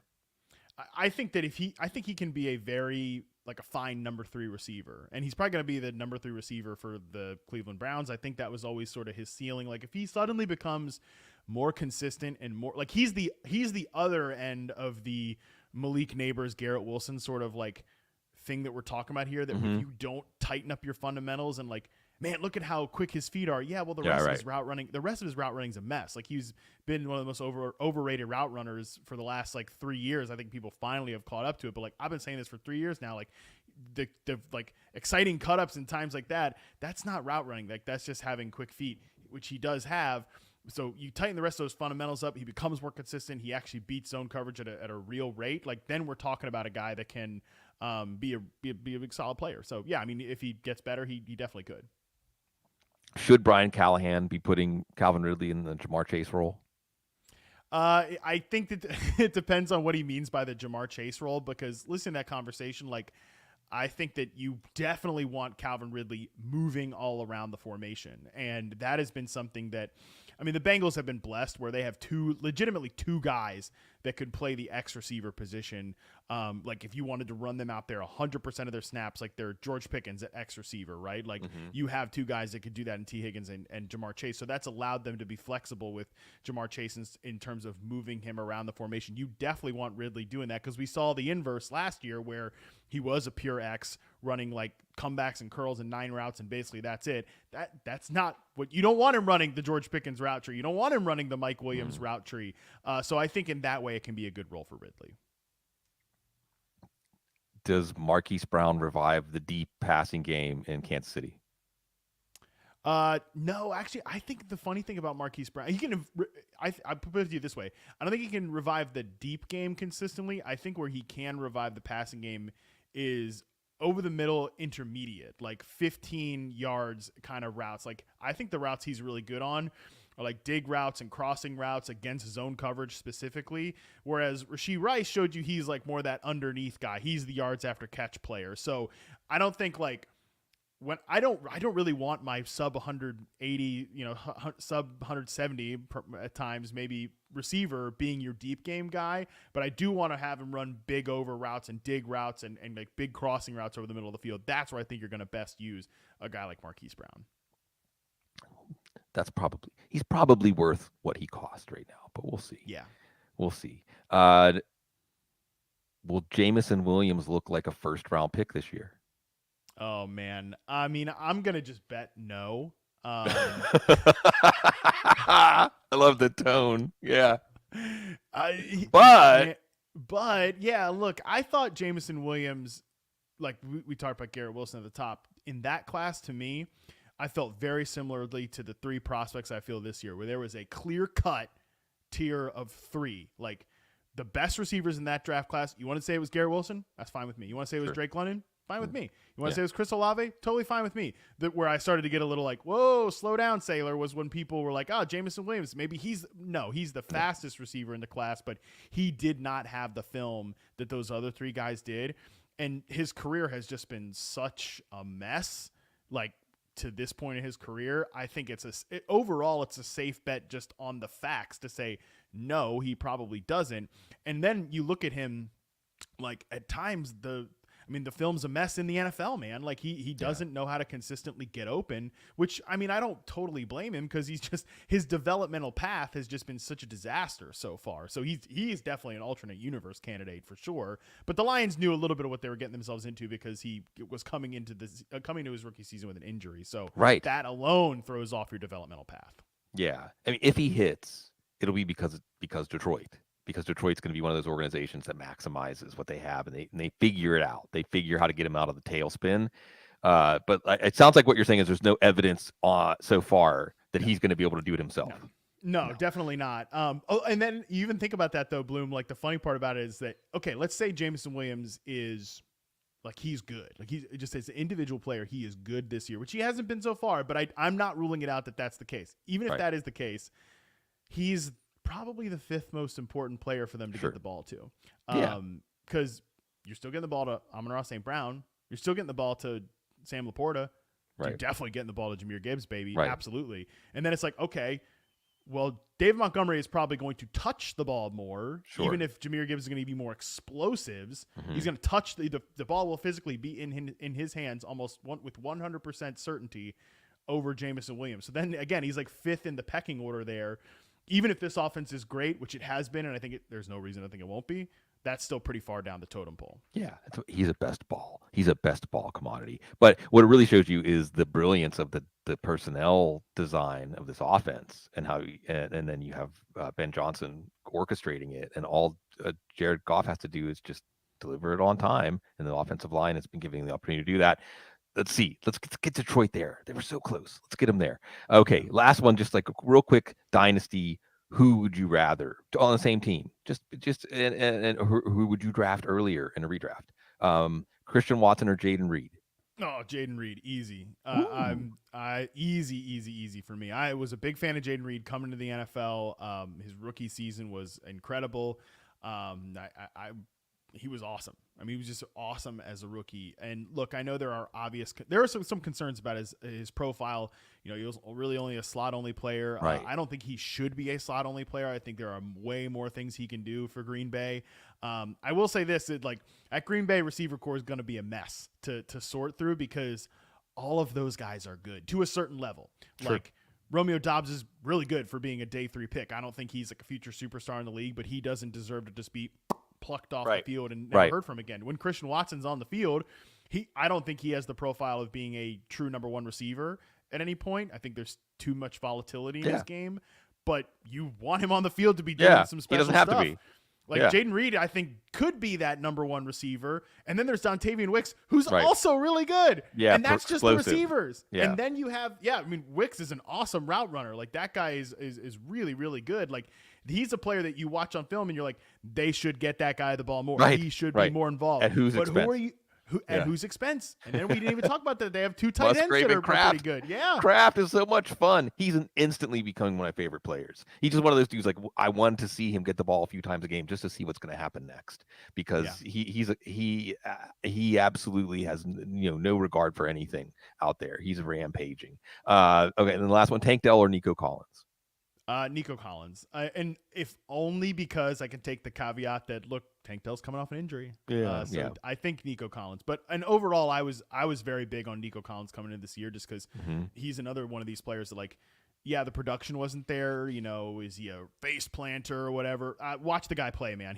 I think that I think he can be a very, like, a fine number 3 receiver, and he's probably going to be the number 3 receiver for the Cleveland Browns. I think that was always sort of his ceiling. Like, if he suddenly becomes more consistent and more like, he's the other end of the Malik Nabers, Garrett Wilson sort of like thing that we're talking about here, that if you don't tighten up your fundamentals and, like, man, look at how quick his feet are. Yeah, well, the rest of his route running is a mess. Like, he's been one of the most overrated route runners for the last like 3 years. I think people finally have caught up to it. But, like, I've been saying this for 3 years now. Like, the like exciting cut ups and times like that, that's not route running. Like, that's just having quick feet, which he does have. So you tighten the rest of those fundamentals up, he becomes more consistent. He actually beats zone coverage at a real rate. Like, then we're talking about a guy that can be a big solid player. So yeah, I mean, if he gets better, he definitely could. Should Brian Callahan be putting Calvin Ridley in the Jamar Chase role? I think that it depends on what he means by the Jamar Chase role, because listen to that conversation. Like, I think that you definitely want Calvin Ridley moving all around the formation. And that has been something that, I mean, the Bengals have been blessed where they have legitimately two guys that could play the X receiver position. Like if you wanted to run them out there 100% of their snaps, like they're George Pickens at X receiver, right? Like you have two guys that could do that in T. Higgins and Jamar Chase. So that's allowed them to be flexible with Jamar Chase in terms of moving him around the formation. You definitely want Ridley doing that because we saw the inverse last year where he was a pure X running like comebacks and curls and 9 routes, and basically that's it. That's not what you don't want him running, the George Pickens route tree. You don't want him running the Mike Williams route tree. So I think in that way it can be a good role for Ridley. Does Marquise Brown revive the deep passing game in Kansas City? No, actually, I think the funny thing about Marquise Brown, he can. I put it to you this way: I don't think he can revive the deep game consistently. I think where he can revive the passing game is over the middle, intermediate, like 15 yards kind of routes. Like I think the routes he's really good on are like dig routes and crossing routes against zone coverage specifically. Whereas Rashee Rice showed you he's like more that underneath guy. He's the yards after catch player. So I don't think like. When I don't really want my sub 180, sub 170 at times, maybe receiver being your deep game guy, but I do want to have him run big over routes and dig routes and like big crossing routes over the middle of the field. That's where I think you're going to best use a guy like Marquise Brown. He's probably worth what he cost right now, but we'll see. Yeah. We'll see. Will Jameson Williams look like a first round pick this year? Oh man, I mean, I'm gonna just bet no. I love the tone. Yeah, but yeah, look, I thought Jameson Williams, like we talked about Garrett Wilson at the top in that class. To me, I felt very similarly to the 3 prospects I feel this year, where there was a clear cut tier of 3, like the best receivers in that draft class. You want to say it was Garrett Wilson? That's fine with me. You want to say it was Drake London? Fine with me. You want to say it was Chris Olave? Totally fine with me. Where I started to get a little like, whoa, slow down, Sailor, was when people were like, oh, Jameson Williams, maybe he's the fastest receiver in the class, but he did not have the film that those other 3 guys did. And his career has just been such a mess, like to this point in his career. I think overall it's a safe bet just on the facts to say, no, he probably doesn't. And then you look at him, like at times the film's a mess in the NFL, man. Like he doesn't know how to consistently get open, which, I mean, I don't totally blame him because his developmental path has just been such a disaster so far. So he is definitely an alternate universe candidate for sure. But the Lions knew a little bit of what they were getting themselves into because he was coming to his rookie season with an injury. So that alone throws off your developmental path. Yeah. I mean, if he hits, it'll be because Detroit. Because Detroit's going to be one of those organizations that maximizes what they have, and they figure it out. They figure how to get him out of the tailspin. But it sounds like what you're saying is there's no evidence so far that he's going to be able to do it himself. No, definitely not. And then you even think about that though, Bloom. Like the funny part about it is that, okay, let's say Jameson Williams is like, he's good. Like he's just as an individual player, he is good this year, which he hasn't been so far. But I'm not ruling it out that that's the case. Even if that is the case, he's probably the 5th most important player for them to get the ball to. Because you're still getting the ball to Amon-Ra St. Brown. You're still getting the ball to Sam Laporta. You're definitely getting the ball to Jahmyr Gibbs, baby. Absolutely. And then it's like, okay, well, David Montgomery is probably going to touch the ball more. Even if Jahmyr Gibbs is going to be more explosives, he's going to touch the ball will physically be in his hands almost with 100% certainty over Jameson Williams. So then again, he's like 5th in the pecking order there. Even if this offense is great, which it has been, and I think there's no reason to think it won't be, that's still pretty far down the totem pole. Yeah, he's a best ball. He's a best ball commodity. But what it really shows you is the brilliance of the personnel design of this offense, and how and then you have Ben Johnson orchestrating it, and all Jared Goff has to do is just deliver it on time, and the offensive line has been giving the opportunity to do that. Let's see. Let's get Detroit there. They were so close. Let's get them there. Okay, last one, just like a real quick dynasty. Who would you rather on the same team? Just and who would you draft earlier in a redraft? Christian Watson or Jaden Reed? Oh, Jaden Reed, easy. Easy for me. I was a big fan of Jaden Reed coming to the NFL. His rookie season was incredible. He was awesome. I mean, he was just awesome as a rookie. And look, I know there are some concerns about his profile. You know, he was really only a slot only player. Right. I don't think he should be a slot only player. I think there are way more things he can do for Green Bay. I will say this: like at Green Bay, receiver core is going to be a mess to sort through because all of those guys are good to a certain level. Sure. Like Romeo Doubs is really good for being a day 3 pick. I don't think he's like a future superstar in the league, but he doesn't deserve to just be plucked off the field and never heard from again. When Christian Watson's on the field, I don't think he has the profile of being a true number 1 receiver at any point. I think there's too much volatility in his game, but you want him on the field to be doing some special stuff. He doesn't have to be. Like Jaden Reed, I think, could be that number 1 receiver. And then there's Dontavian Wicks, who's also really good. Yeah, and that's just the receivers. Yeah. And then you have, I mean, Wicks is an awesome route runner. Like, that guy is really, really good. Like, he's a player that you watch on film and you're like, they should get that guy the ball more. Right. He should be more involved. At whose expense? Who are you? At whose expense? And then we didn't even talk about that. They have 2 tight ends that are pretty good. Yeah. Kraft is so much fun. He's instantly becoming one of my favorite players. He's just one of those dudes, like, I want to see him get the ball a few times a game just to see what's going to happen next, because he absolutely has no regard for anything out there. He's rampaging. Okay, and then the last one, Tank Dell or Nico Collins? Nico Collins. And if only because I can take the caveat that, look, Tank Dell's coming off an injury. I think Nico Collins. But overall, I was very big on Nico Collins coming into this year just because he's another one of these players that, like, the production wasn't there. Is he a face planter or whatever? Watch the guy play, man.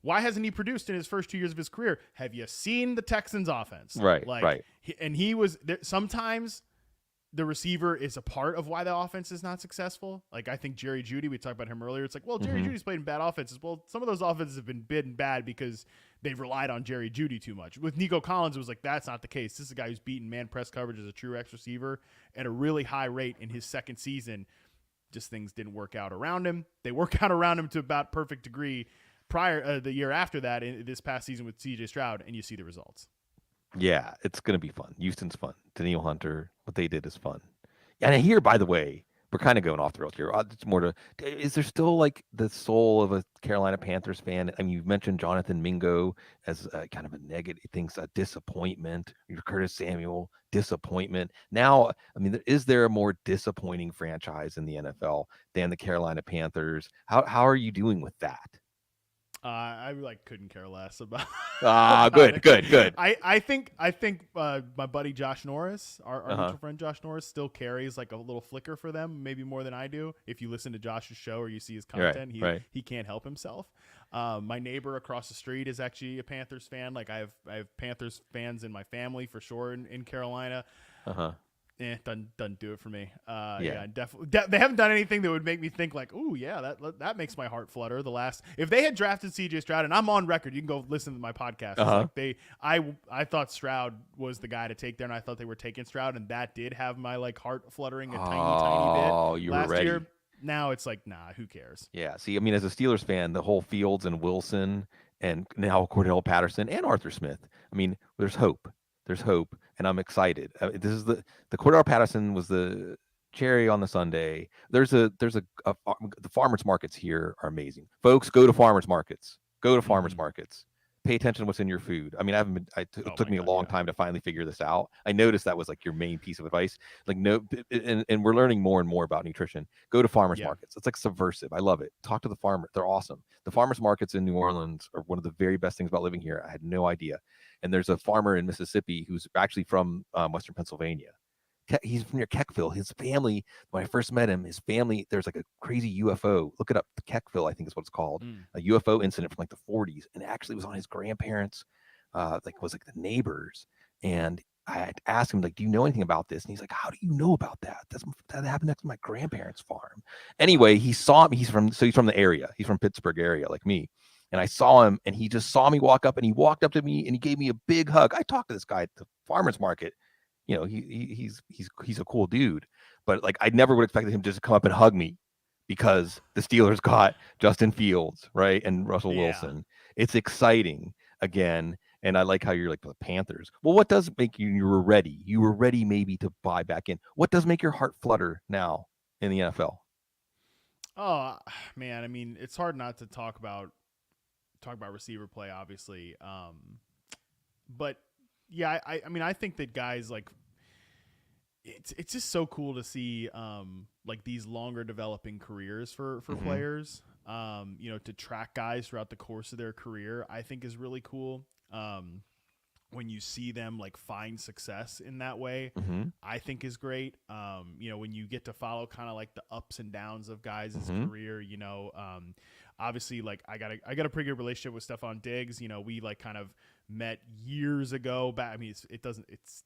Why hasn't he produced in his first 2 years of his career? Have you seen the Texans offense? Right. He was there sometimes. The receiver is a part of why the offense is not successful. Like, I think Jerry Jeudy, we talked about him earlier. It's like, well, Jerry Jeudy's played in bad offenses. Well, some of those offenses have been bad because they've relied on Jerry Jeudy too much. With Nico Collins, it was like, that's not the case. This is a guy who's beaten man press coverage as a true X receiver at a really high rate in his second season. Just things didn't work out around him. They work out around him to about perfect degree prior the year after that, in this past season with CJ Stroud, and you see the results. Yeah, it's going to be fun. Houston's fun. Daniil Hunter, what they did is fun. And I hear, by the way, we're kind of going off the rails here. It's more to, is there still like the soul of a Carolina Panthers fan? I mean, you've mentioned Jonathan Mingo as kind of a negative, things, a disappointment. You're Curtis Samuel, disappointment. Now, I mean, is there a more disappointing franchise in the NFL than the Carolina Panthers? How are you doing with that? I couldn't care less about. Good. I think my buddy Josh Norris, our mutual friend Josh Norris, still carries like a little flicker for them, maybe more than I do. If you listen to Josh's show or you see his content, he can't help himself. My neighbor across the street is actually a Panthers fan. Like I have Panthers fans in my family for sure in Carolina. Doesn't do it for me. Definitely. They haven't done anything that would make me think like, oh yeah, that makes my heart flutter. If they had drafted CJ Stroud, and I'm on record, you can go listen to my podcast. Like I thought Stroud was the guy to take there, and I thought they were taking Stroud, and that did have my like heart fluttering a tiny bit. Oh, you were ready. Year. Now it's like, nah, who cares? Yeah. See, I mean, as a Steelers fan, the whole Fields and Wilson, and now Cordell Patterson and Arthur Smith. I mean, there's hope. And I'm excited. This is the Cordell Patterson was the cherry on the sundae. The farmers markets here are amazing. Folks, go to farmers markets. Pay attention to what's in your food. I mean, it took me a long time to finally figure this out. I noticed that was like your main piece of advice. Like, no, and we're learning more and more about nutrition. Go to farmers markets. It's like subversive. I love it. Talk to the farmer. They're awesome. The farmers markets in New Orleans are one of the very best things about living here. I had no idea. And there's a farmer in Mississippi who's actually from Western Pennsylvania. He's from near Keckville. His family, when I first met him, there's like a crazy UFO. Look it up. Keckville, I think is what it's called. A UFO incident from like the 40s. And it actually was on his grandparents, the Nabers. And I had asked him, like, do you know anything about this? And he's like, how do you know about that? That happened next to my grandparents' farm. Anyway, he saw me. He's from the area. He's from Pittsburgh area, like me. And I saw him, and he just saw me walk up, and he walked up to me, and he gave me a big hug. I talked to this guy at the farmer's market. You know, he's a cool dude, but like I never would have expected him just to come up and hug me because the Steelers got Justin Fields, right, and Russell Wilson. It's exciting again, and I like how you're like the Panthers. Well, what does make you were ready? You were ready maybe to buy back in. What does make your heart flutter now in the NFL? Oh man, I mean, it's hard not to talk about talk about receiver play, obviously. But yeah, I mean, I think that guys like it's just so cool to see like these longer developing careers for players. To track guys throughout the course of their career, I think is really cool. When you see them like find success in that way, I think is great. When you get to follow kind of like the ups and downs of guys' career, obviously like I got a pretty good relationship with Stephon Diggs. We like kind of met years ago back. I mean, it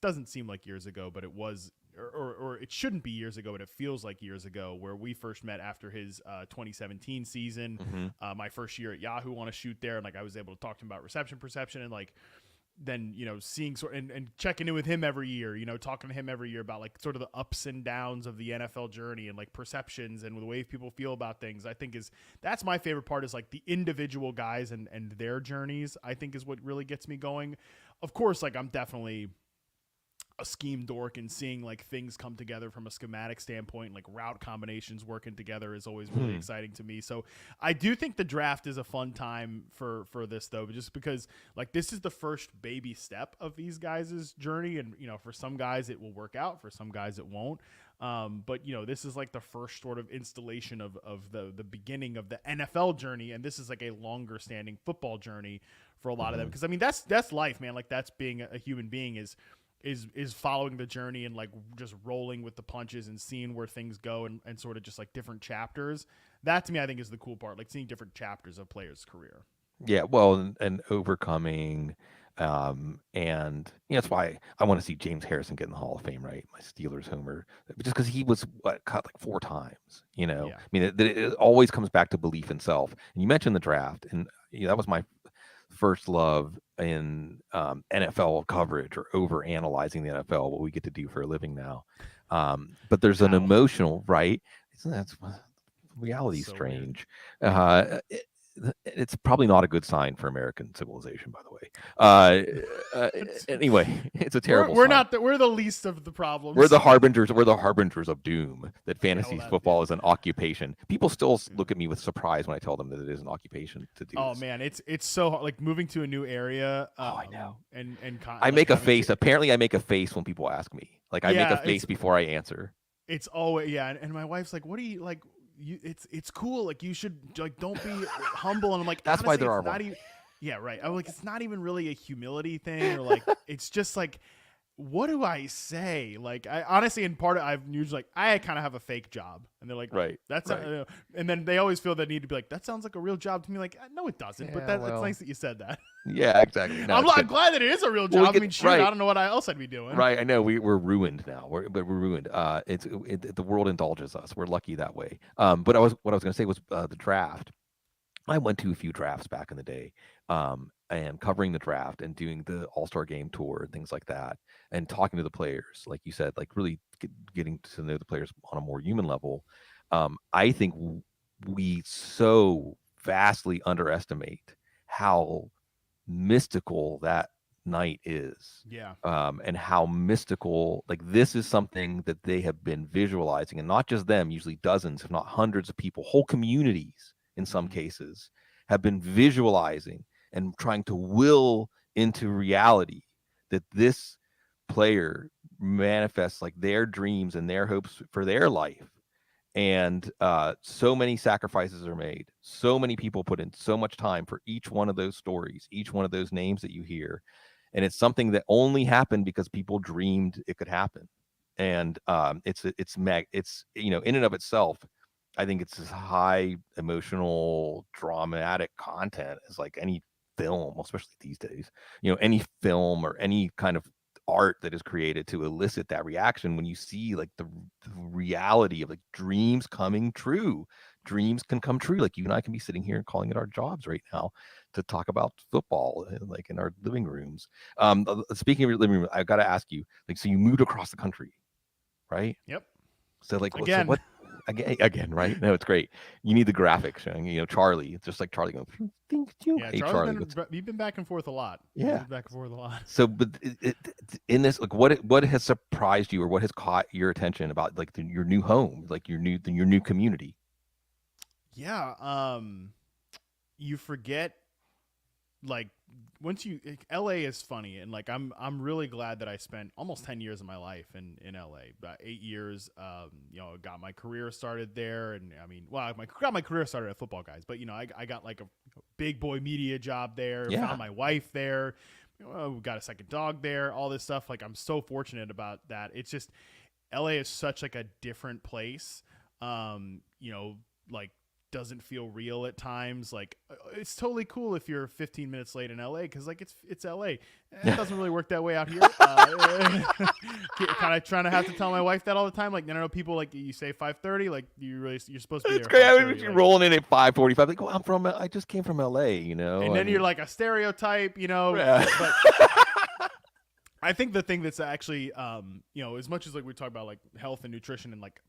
doesn't seem like years ago, but it was, or it shouldn't be years ago, but it feels like years ago, where we first met after his 2017 season, my first year at Yahoo on a shoot there. And like, I was able to talk to him about reception perception and like, then, seeing and checking in with him every year, talking to him every year about like sort of the ups and downs of the NFL journey and like perceptions and the way people feel about things, I think that's my favorite part, is like the individual guys and their journeys, I think is what really gets me going. Of course, like I'm definitely a scheme dork, and seeing like things come together from a schematic standpoint, like route combinations working together, is always really exciting to me. So I do think the draft is a fun time for this, though, just because like this is the first baby step of these guys' journey, and for some guys it will work out, for some guys it won't. But this is like the first sort of installation of the beginning of the NFL journey, and this is like a longer standing football journey for a lot of them, because I mean that's life, man. Like that's being a human being, is following the journey and like just rolling with the punches and seeing where things go, and sort of just like different chapters. That to me, I think, is the cool part, like seeing different chapters of players' career. Yeah, well, and overcoming, and that's why I want to see James Harrison get in the Hall of Fame, right? My Steelers homer, just because he was cut like 4 times. Yeah. I mean, it always comes back to belief in self. And you mentioned the draft, and that was my first love in NFL coverage, or over analyzing the NFL, what we get to do for a living now. But there's an emotional, right? That's reality So strange. It's probably not a good sign for American civilization, by the way. Anyway, it's a terrible we're sign. not we're the least of the problems. We're the harbingers of doom, that fantasy football is an occupation. People still look at me with surprise when I tell them that it is an occupation to do this. Man, it's so hard, like moving to a new area. I know. And I make a face. Apparently I make a face when people ask me. Like I make a face before I answer. It's always, and my wife's like, what do you like? It's cool. Like you should like, don't be humble. And I'm like, that's why there are yeah, right. I'm like, it's not even really a humility thing, or like, it's just like, what do I say? Like, I honestly, in part, I've usually like, I kind of have a fake job, and they're like, right, that's right. And then they always feel the need to be like, that sounds like a real job to me. Like, no, it doesn't. But that's nice that you said that. Yeah, exactly. No, I'm glad that it is a real job. I mean, shoot, right. I don't know what else I'd be doing. Right, I know we're ruined now. We're ruined. The world indulges us. We're lucky that way. But what I was going to say was the draft. I went to a few drafts back in the day, and covering the draft and doing the All-Star Game tour and things like that, and talking to the players, like you said, like really getting to know the players on a more human level. I think we so vastly underestimate how mystical that night is. Yeah. And how mystical, like this is something that they have been visualizing, and not just them, usually dozens, if not hundreds of people, whole communities in some cases, have been visualizing and trying to will into reality that this player manifests like their dreams and their hopes for their life. And so many sacrifices are made. So many people put in so much time for each one of those stories, each one of those names that you hear. And it's something that only happened because people dreamed it could happen. And it's in and of itself, I think it's as high emotional, dramatic content as like any film, especially these days. Any film or any kind of art that is created to elicit that reaction when you see like the reality of like dreams coming true. Dreams can come true. Like you and I can be sitting here and calling it our jobs right now to talk about football, like in our living rooms. Speaking of your living room, I've got to ask you, like, so you moved across the country, right? Yep. So like, again. So what? Again, right? No, it's great. You need the graphic showing, Charlie. It's just like Charlie going, yeah, hey, Charlie. You've been back and forth a lot. Yeah. Back and forth a lot. So, but in this, like, what has surprised you, or what has caught your attention about like your new home, like your new community? Yeah. You forget like LA is funny, and like I'm really glad that I spent almost 10 years of my life in LA. About 8 years. Got my career started there, and I mean, well, got my career started at Football Guys, but I got like a big boy media job there. Yeah. Found my wife there. We got a second dog there. All this stuff. Like, I'm so fortunate about that. It's just LA is such like a different place. Like, doesn't feel real at times. Like, it's totally cool if you're 15 minutes late in LA because like it's LA. It doesn't really work that way out here. Kind of trying to have to tell my wife that all the time. Like, no, people like you say 5:30. Like, you're supposed to be It's there. great. I mean, you're rolling in at 5:45. Like, well, I just came from LA, And then you're like a stereotype, Yeah. But I think the thing that's actually, as much as like we talk about like health and nutrition and like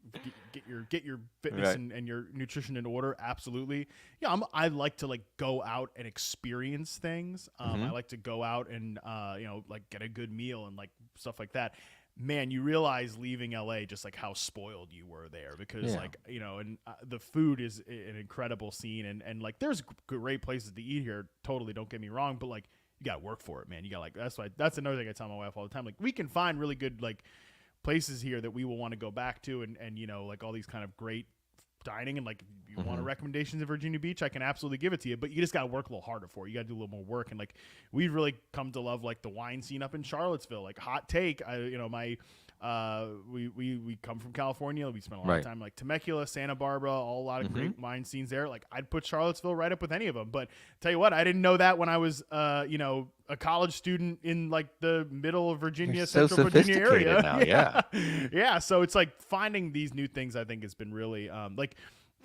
get your fitness Right. and your nutrition in order, absolutely. Yeah, I like to like go out and experience things. I like to go out and like get a good meal and like stuff like that. Man, you realize leaving LA just like how spoiled you were there because the food is an incredible scene and like there's great places to eat here. Totally, don't get me wrong, but like, you gotta work for it, man. You got like that's another thing I tell my wife all the time. Like, we can find really good like places here that we will want to go back to, and like all these kind of great dining, and like if you want a recommendations in Virginia Beach, I can absolutely give it to you. But you just gotta work a little harder for it. You gotta do a little more work, and like we've really come to love like the wine scene up in Charlottesville. Like, hot take, we come from California. We spent a lot of time like Temecula, Santa Barbara, a lot of great wine scenes there. Like, I'd put Charlottesville right up with any of them. But tell you what, I didn't know that when I was a college student in like the middle of Virginia, Central Virginia area. Now, yeah. Yeah. So it's like finding these new things, I think has been really like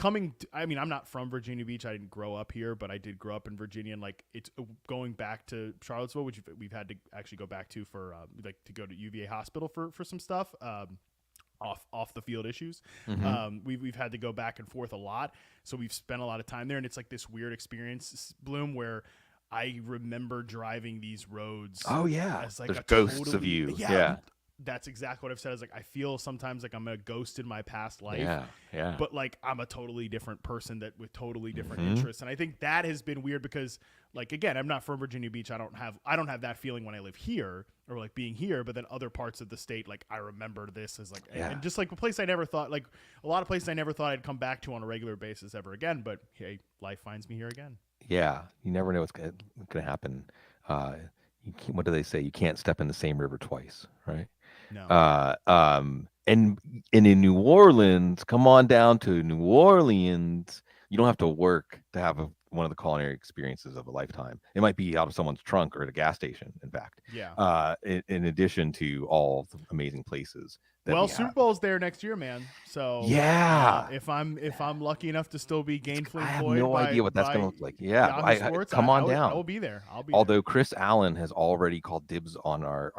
I'm not from Virginia Beach. I didn't grow up here, but I did grow up in Virginia, and like it's going back to Charlottesville, which we've had to actually go back to for like to go to UVA hospital for some stuff. Off the field issues. We've had to go back and forth a lot. So we've spent a lot of time there, and it's like this weird experience, Bloom, where I remember driving these roads. Oh yeah. As like there's a ghosts of you. Yeah. That's exactly what I've said. Is like, I feel sometimes like I'm a ghost in my past life. Yeah. But like, I'm a totally different person with totally different interests. And I think that has been weird because like, again, I'm not from Virginia Beach. I don't have that feeling when I live here or like being here, but then other parts of the state, like I remember this as like, and just like a place I never thought, like a lot of places I never thought I'd come back to on a regular basis ever again. But hey, life finds me here again. Yeah. You never know what's going to happen. What do they say? You can't step in the same river twice, right? No. And in New Orleans, come on down to New Orleans. You don't have to work to have one of the culinary experiences of a lifetime. It might be out of someone's trunk or at a gas station, in fact. Yeah. In addition to all the amazing places. Well, Super Bowl's there next year, man. So yeah, if I'm lucky enough to still be gainfully employed, I have no idea what that's going to look like. Yeah, come on down. I will be there. Although Chris Allen has already called dibs on our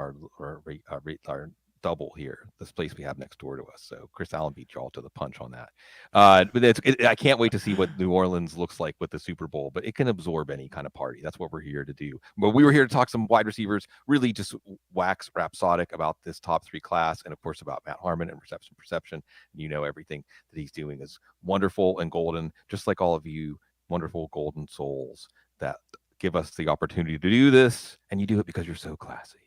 double here, this place we have next door to us. So Chris Allen beat y'all to the punch on that. But I can't wait to see what New Orleans looks like with the Super Bowl, but it can absorb any kind of party. That's what we're here to do. But we were here to talk some wide receivers, really just wax rhapsodic about this top 3 class, and of course about Matt Harmon and reception perception. You know, everything that he's doing is wonderful and golden, just like all of you wonderful golden souls that give us the opportunity to do this, and you do it because you're so classy.